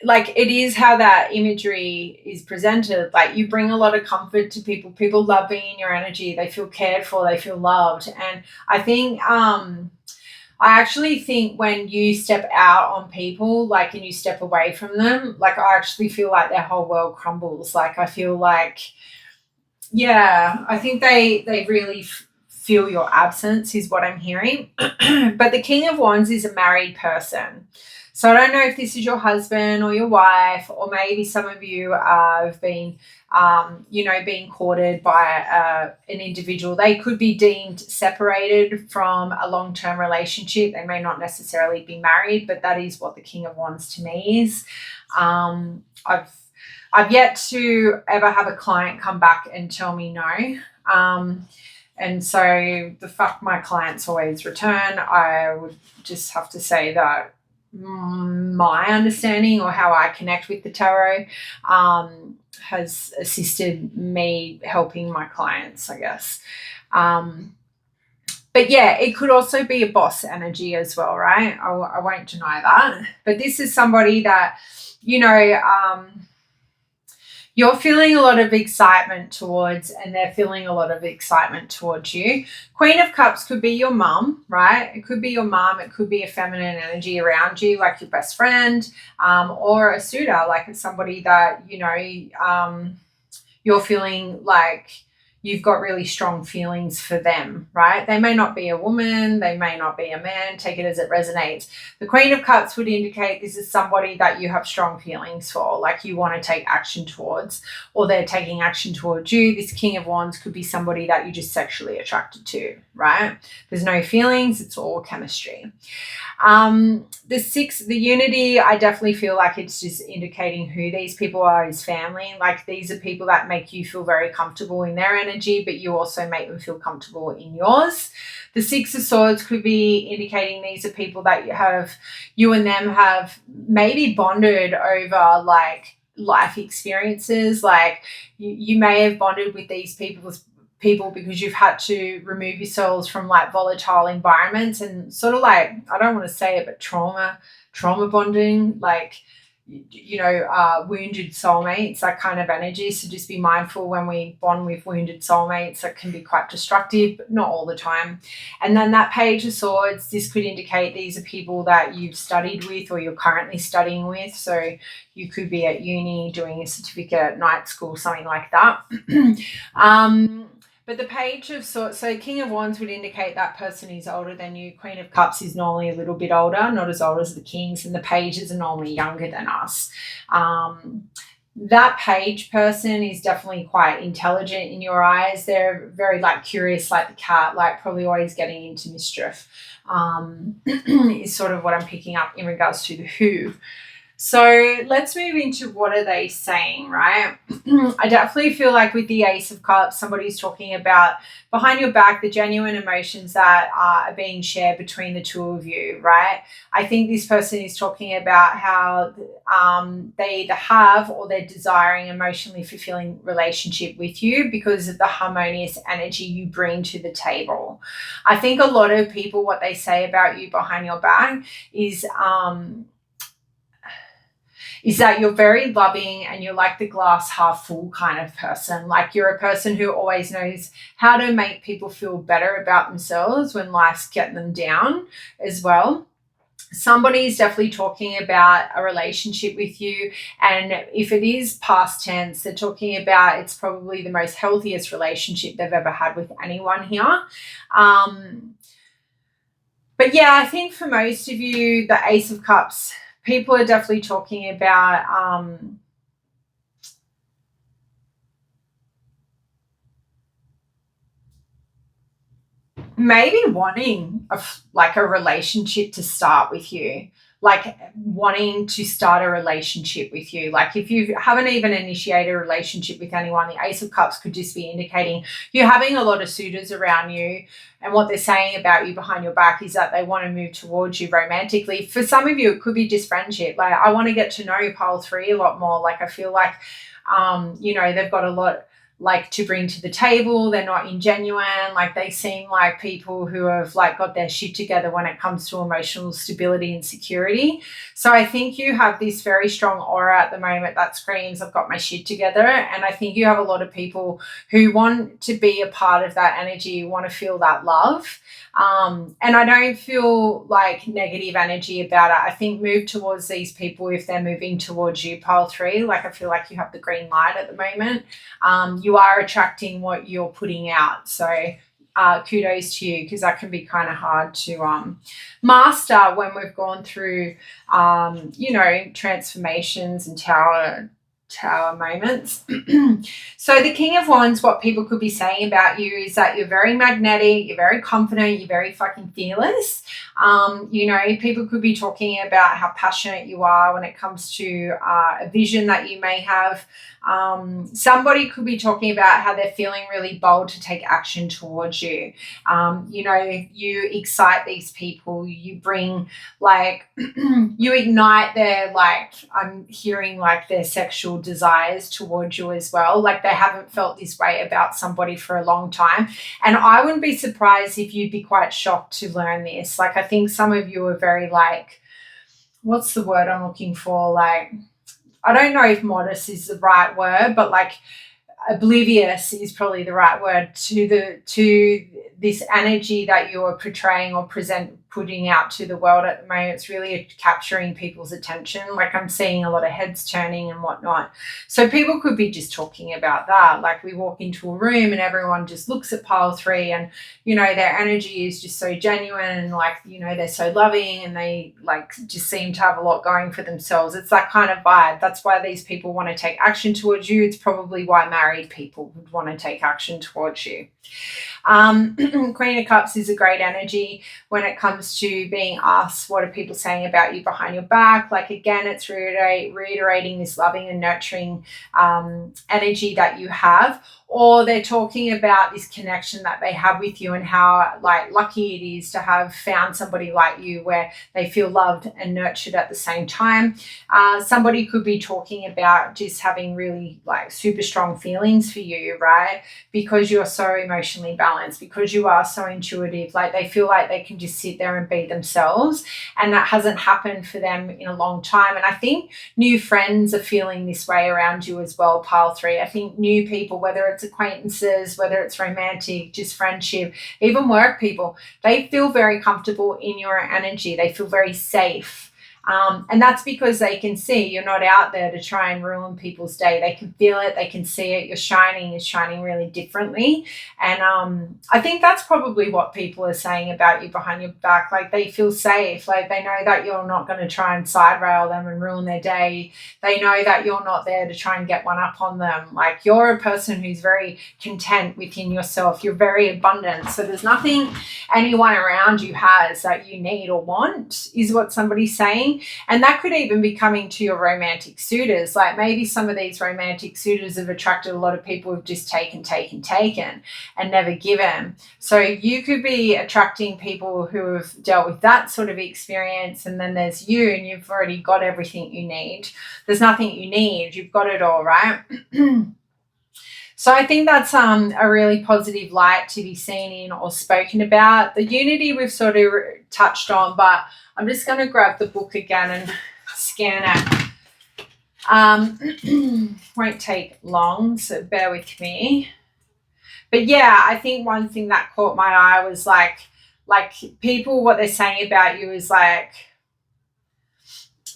like, it is how that imagery is presented. Like, you bring a lot of comfort to people. People love being in your energy. They feel cared for. They feel loved. And I think I actually think when you step out on people, like, and you step away from them, like, I actually feel like their whole world crumbles. Like, I feel like, yeah, I think they really feel your absence is what I'm hearing. But the King of Wands is a married person. So I don't know if this is your husband or your wife, or maybe some of you have been, being courted by an individual. They could be deemed separated from a long-term relationship. They may not necessarily be married, but that is what the King of Wands to me is. I've yet to ever have a client come back and tell me no. And so the fact my clients always return, I would just have to say that my understanding or how I connect with the tarot has assisted me helping my clients, I guess. But yeah, it could also be a boss energy as well, right? I won't deny that. But this is somebody that, you're feeling a lot of excitement towards, and they're feeling a lot of excitement towards you. Queen of Cups could be your mum, right? It could be your mum. It could be a feminine energy around you, like your best friend, or a suitor, like somebody that, you're feeling like you've got really strong feelings for them, right? They may not be a woman, they may not be a man, take it as it resonates. The Queen of Cups would indicate this is somebody that you have strong feelings for, like you want to take action towards, or they're taking action towards you. This King of Wands could be somebody that you're just sexually attracted to, right? There's no feelings, it's all chemistry. The 6, the unity, I definitely feel like it's just indicating who these people are as family. Like, these are people that make you feel very comfortable in their energy, but you also make them feel comfortable in yours. The 6 of Swords could be indicating these are people that you and them have maybe bonded over, like, life experiences. Like, you may have bonded with these people because you've had to remove yourselves from, like, volatile environments and sort of, like, I don't want to say it, but trauma bonding, like, wounded soulmates, that kind of energy. So just be mindful when we bond with wounded soulmates, that can be quite destructive, but not all the time. And then that Page of Swords, this could indicate these are people that you've studied with or you're currently studying with. So you could be at uni doing a certificate, night school, something like that. But the Page of Swords, so King of Wands would indicate that person is older than you. Queen of Cups is normally a little bit older, not as old as the Kings, and the Pages are normally younger than us. That Page person is definitely quite intelligent in your eyes. They're very, like, curious, like the cat, like probably always getting into mischief, is sort of what I'm picking up in regards to the who. So let's move into what are they saying, right? I definitely feel like with the Ace of Cups, somebody's talking about behind your back the genuine emotions that are being shared between the two of you, right? I think this person is talking about how they either have or they're desiring emotionally fulfilling relationship with you because of the harmonious energy you bring to the table. I think a lot of people, what they say about you behind your back is that you're very loving and you're like the glass half full kind of person. Like, you're a person who always knows how to make people feel better about themselves when life's getting them down as well. Somebody's definitely talking about a relationship with you, and if it is past tense, they're talking about it's probably the most healthiest relationship they've ever had with anyone here. But yeah, I think for most of you, the Ace of Cups, people are definitely talking about maybe wanting a relationship to start with you, like wanting to start a relationship with you. Like, if you haven't even initiated a relationship with anyone, the Ace of Cups could just be indicating you're having a lot of suitors around you, and what they're saying about you behind your back is that they want to move towards you romantically. For some of you, it could be just friendship. Like, I want to get to know pile 3 a lot more. Like, I feel like, they've got a lot like to bring to the table. They're not ingenuine. Like they seem like people who have like got their shit together when it comes to emotional stability and security. So I think you have this very strong aura at the moment that screams, I've got my shit together. And I think you have a lot of people who want to be a part of that energy, want to feel that love. And I don't feel like negative energy about it. I think move towards these people if they're moving towards you, pile 3. Like I feel like you have the green light at the moment. You are attracting what you're putting out. So kudos to you, because that can be kind of hard to master when we've gone through, transformations and tower moments. So the King of Wands, what people could be saying about you is that you're very magnetic, you're very confident, you're very fucking fearless. People could be talking about how passionate you are when it comes to a vision that you may have. Somebody could be talking about how they're feeling really bold to take action towards you. You excite these people, you bring you ignite their, I'm hearing their sexual desires towards you as well. Like they haven't felt this way about somebody for a long time. And I wouldn't be surprised if you'd be quite shocked to learn this. Like I think some of you are very what's the word I'm looking for? I don't know if modest is the right word, but oblivious is probably the right word to this energy that you're portraying or putting out to the world at the moment. It's really capturing people's attention. Like I'm seeing a lot of heads turning and whatnot. So people could be just talking about that. Like we walk into a room and everyone just looks at pile 3 and, their energy is just so genuine and they're so loving and they just seem to have a lot going for themselves. It's that kind of vibe. That's why these people want to take action towards you. It's probably why married people would want to take action towards you. Queen of Cups is a great energy when it comes to being asked what are people saying about you behind your back. Again, it's reiterating this loving and nurturing energy that you have, or they're talking about this connection that they have with you and how lucky it is to have found somebody like you where they feel loved and nurtured at the same time. Somebody could be talking about just having really super strong feelings for you, right? Because you're so emotionally balanced, because you are so intuitive. They feel like they can just sit there and be themselves, and that hasn't happened for them in a long time. And I think new friends are feeling this way around you as well, pile 3. I think new people, whether it's acquaintances, whether it's romantic, just friendship, even work people, they feel very comfortable in your energy. They feel very safe. And that's because they can see you're not out there to try and ruin people's day. They can feel it. They can see it. You're shining really differently. And I think that's probably what people are saying about you behind your back. They feel safe. They know that you're not going to try and side rail them and ruin their day. They know that you're not there to try and get one up on them. You're a person who's very content within yourself. You're very abundant. So there's nothing anyone around you has that you need or want, is what somebody's saying. And that could even be coming to your romantic suitors. Maybe some of these romantic suitors have attracted a lot of people who've just taken and never given. So you could be attracting people who have dealt with that sort of experience, and then there's you, and you've already got everything you need. There's nothing you need. You've got it all, right? So I think that's a really positive light to be seen in or spoken about. The unity we've sort of touched on, but I'm just going to grab the book again and scan it. Won't take long, so bear with me. But yeah, I think one thing that caught my eye was people, what they're saying about you is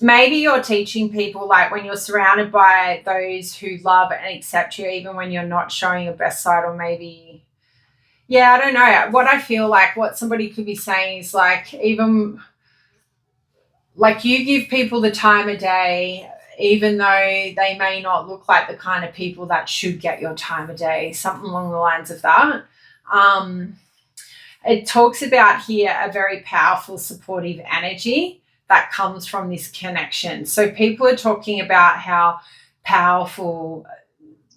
maybe you're teaching people when you're surrounded by those who love and accept you, even when you're not showing your best side, or maybe, I don't know. What I feel what somebody could be saying is even you give people the time of day, even though they may not look like the kind of people that should get your time of day, something along the lines of that. It talks about here a very powerful, supportive energy that comes from this connection. So people are talking about how powerful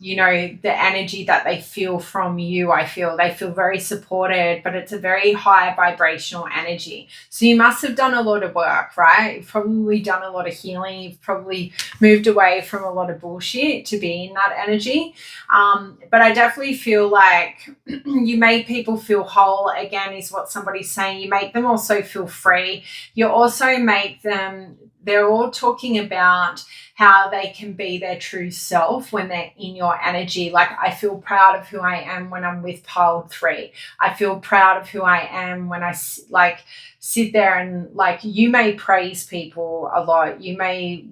the energy that they feel from you. I feel they feel very supported, but it's a very high vibrational energy. So you must have done a lot of work, right? You've probably done a lot of healing. You've probably moved away from a lot of bullshit to be in that energy. But I definitely feel like you make people feel whole, again, is what somebody's saying. You make them also feel free. You also make them, they're all talking about how they can be their true self when they're in your energy. Like, I feel proud of who I am when I'm with pile 3. I feel proud of who I am when I sit there and you may praise people a lot. You may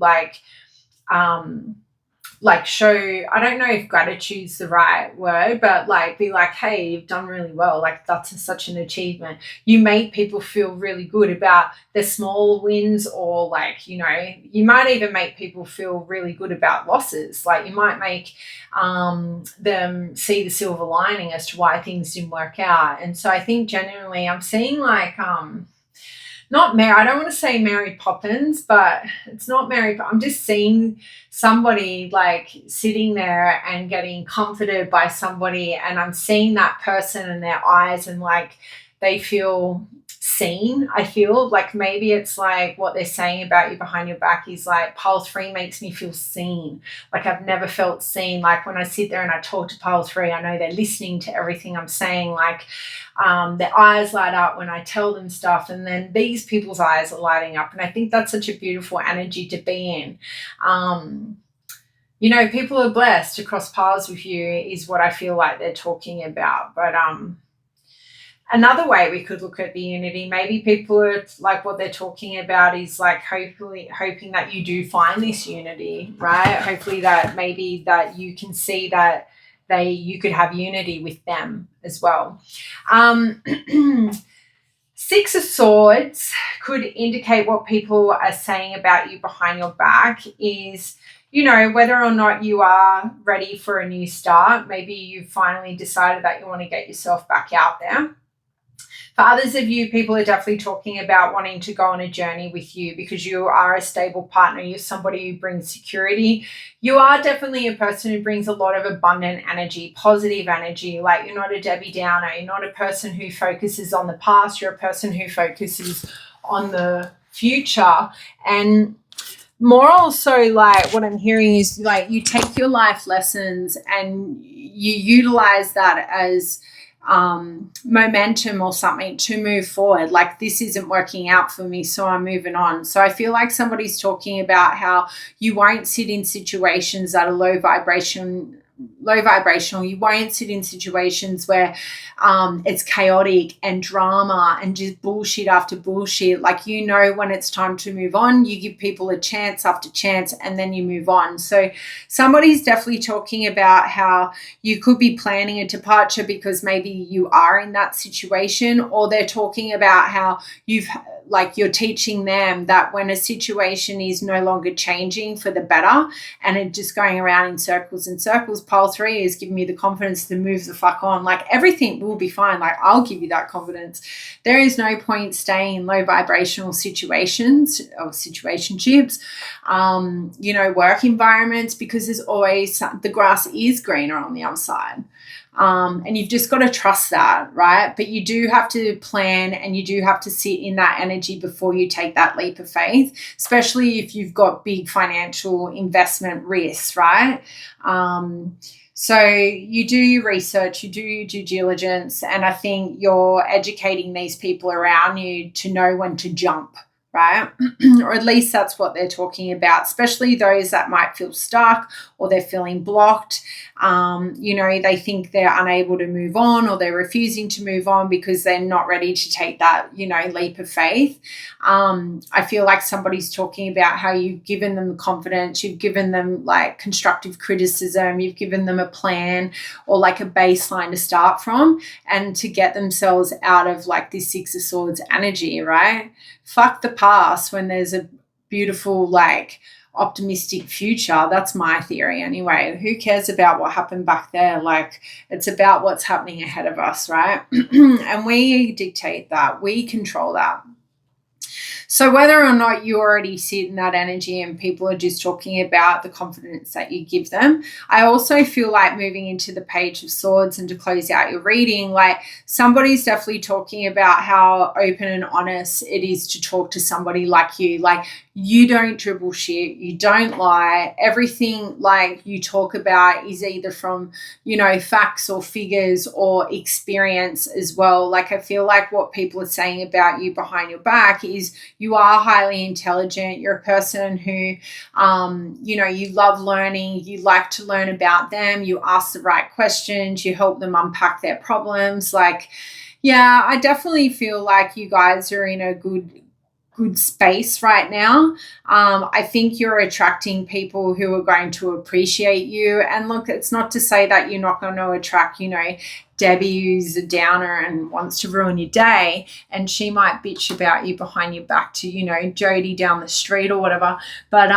show, I don't know if gratitude's the right word, but be like, hey, you've done really well. That's such an achievement. You make people feel really good about their small wins, or you might even make people feel really good about losses. You might make them see the silver lining as to why things didn't work out. And so I think genuinely I'm seeing not Mary, I don't want to say Mary Poppins, but it's not Mary. I'm just seeing somebody sitting there and getting comforted by somebody, and I'm seeing that person in their eyes, and they feel seen. I feel maybe it's what they're saying about you behind your back is pile 3 makes me feel seen. I've never felt seen. When I sit there and I talk to pile 3, I know they're listening to everything I'm saying. Their eyes light up when I tell them stuff, and then these people's eyes are lighting up. And I think that's such a beautiful energy to be in. People are blessed to cross paths with you is what I feel like they're talking about. But another way we could look at the unity, maybe people are what they're talking about is hoping that you do find this unity, right? Hopefully that maybe that you can see that you could have unity with them as well. 6 of Swords could indicate what people are saying about you behind your back is, whether or not you are ready for a new start. Maybe you've finally decided that you want to get yourself back out there. For others of you, people are definitely talking about wanting to go on a journey with you because you are a stable partner. You're somebody who brings security. You are definitely a person who brings a lot of abundant energy, positive energy. You're not a Debbie Downer. You're not a person who focuses on the past. You're a person who focuses on the future. And more also, what I'm hearing is you take your life lessons and you utilize that as momentum or something to move forward. This isn't working out for me, so I'm moving on. So I feel like somebody's talking about how you won't sit in situations that are low vibrational. You won't sit in situations where it's chaotic and drama and just bullshit after bullshit. When it's time to move on, you give people a chance after chance and then you move on. So somebody's definitely talking about how you could be planning a departure because maybe you are in that situation, or they're talking about how you're teaching them that when a situation is no longer changing for the better and it just going around in circles and circles, pile 3 is giving me the confidence to move the fuck on. Everything will be fine. I'll give you that confidence. There is no point staying in low vibrational situations or situationships, work environments, because there's always, the grass is greener on the other side. And you've just got to trust that, right? But you do have to plan and you do have to sit in that energy before you take that leap of faith, especially if you've got big financial investment risks, right? So you do your research, you do your due diligence, and I think you're educating these people around you to know when to jump, right? Or at least that's what they're talking about, especially those that might feel stuck or they're feeling blocked. They think they're unable to move on, or they're refusing to move on because they're not ready to take that, leap of faith. I feel like somebody's talking about how you've given them confidence, you've given them constructive criticism, you've given them a plan or a baseline to start from and to get themselves out of this 6 of Swords energy, right? Fuck the past when there's a beautiful, optimistic future. That's my theory anyway. Who cares about what happened back there? It's about what's happening ahead of us, right? And we dictate that. We control that. So whether or not you already sit in that energy and people are just talking about the confidence that you give them, I also feel like moving into the Page of Swords and to close out your reading, like somebody's definitely talking about how open and honest it is to talk to somebody like you. Like you don't dribble shit, you don't lie. Everything like you talk about is either from, you know, facts or figures or experience as well. Like I feel like what people are saying about you behind your back is you are highly intelligent. You're a person who, you know, you love learning. You like to learn about them. You ask the right questions. You help them unpack their problems. Like, yeah, I definitely feel like you guys are in a good space right now. I think you're attracting people who are going to appreciate you. And look, it's not to say that you're not going to attract, you know, Debbie, who's a downer and wants to ruin your day, and she might bitch about you behind your back to, you know, Jody down the street or whatever. But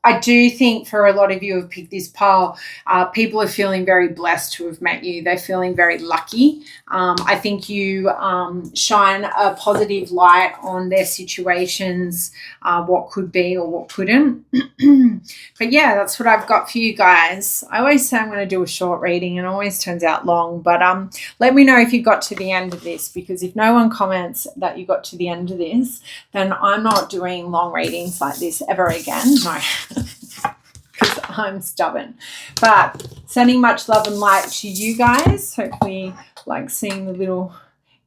I do think for a lot of you who have picked this pile, people are feeling very blessed to have met you. They're feeling very lucky. I think you shine a positive light on their situations, what could be or what couldn't. But yeah, that's what I've got for you guys. I always say I'm going to do a short reading and it always turns out long. But let me know if you got to the end of this, because if no one comments that you got to the end of this, then I'm not doing long readings like this ever again. No. Because I'm stubborn. But sending much love and light to you guys. Hopefully like seeing the little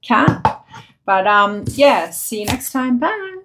cat. But yeah, see you next time. Bye.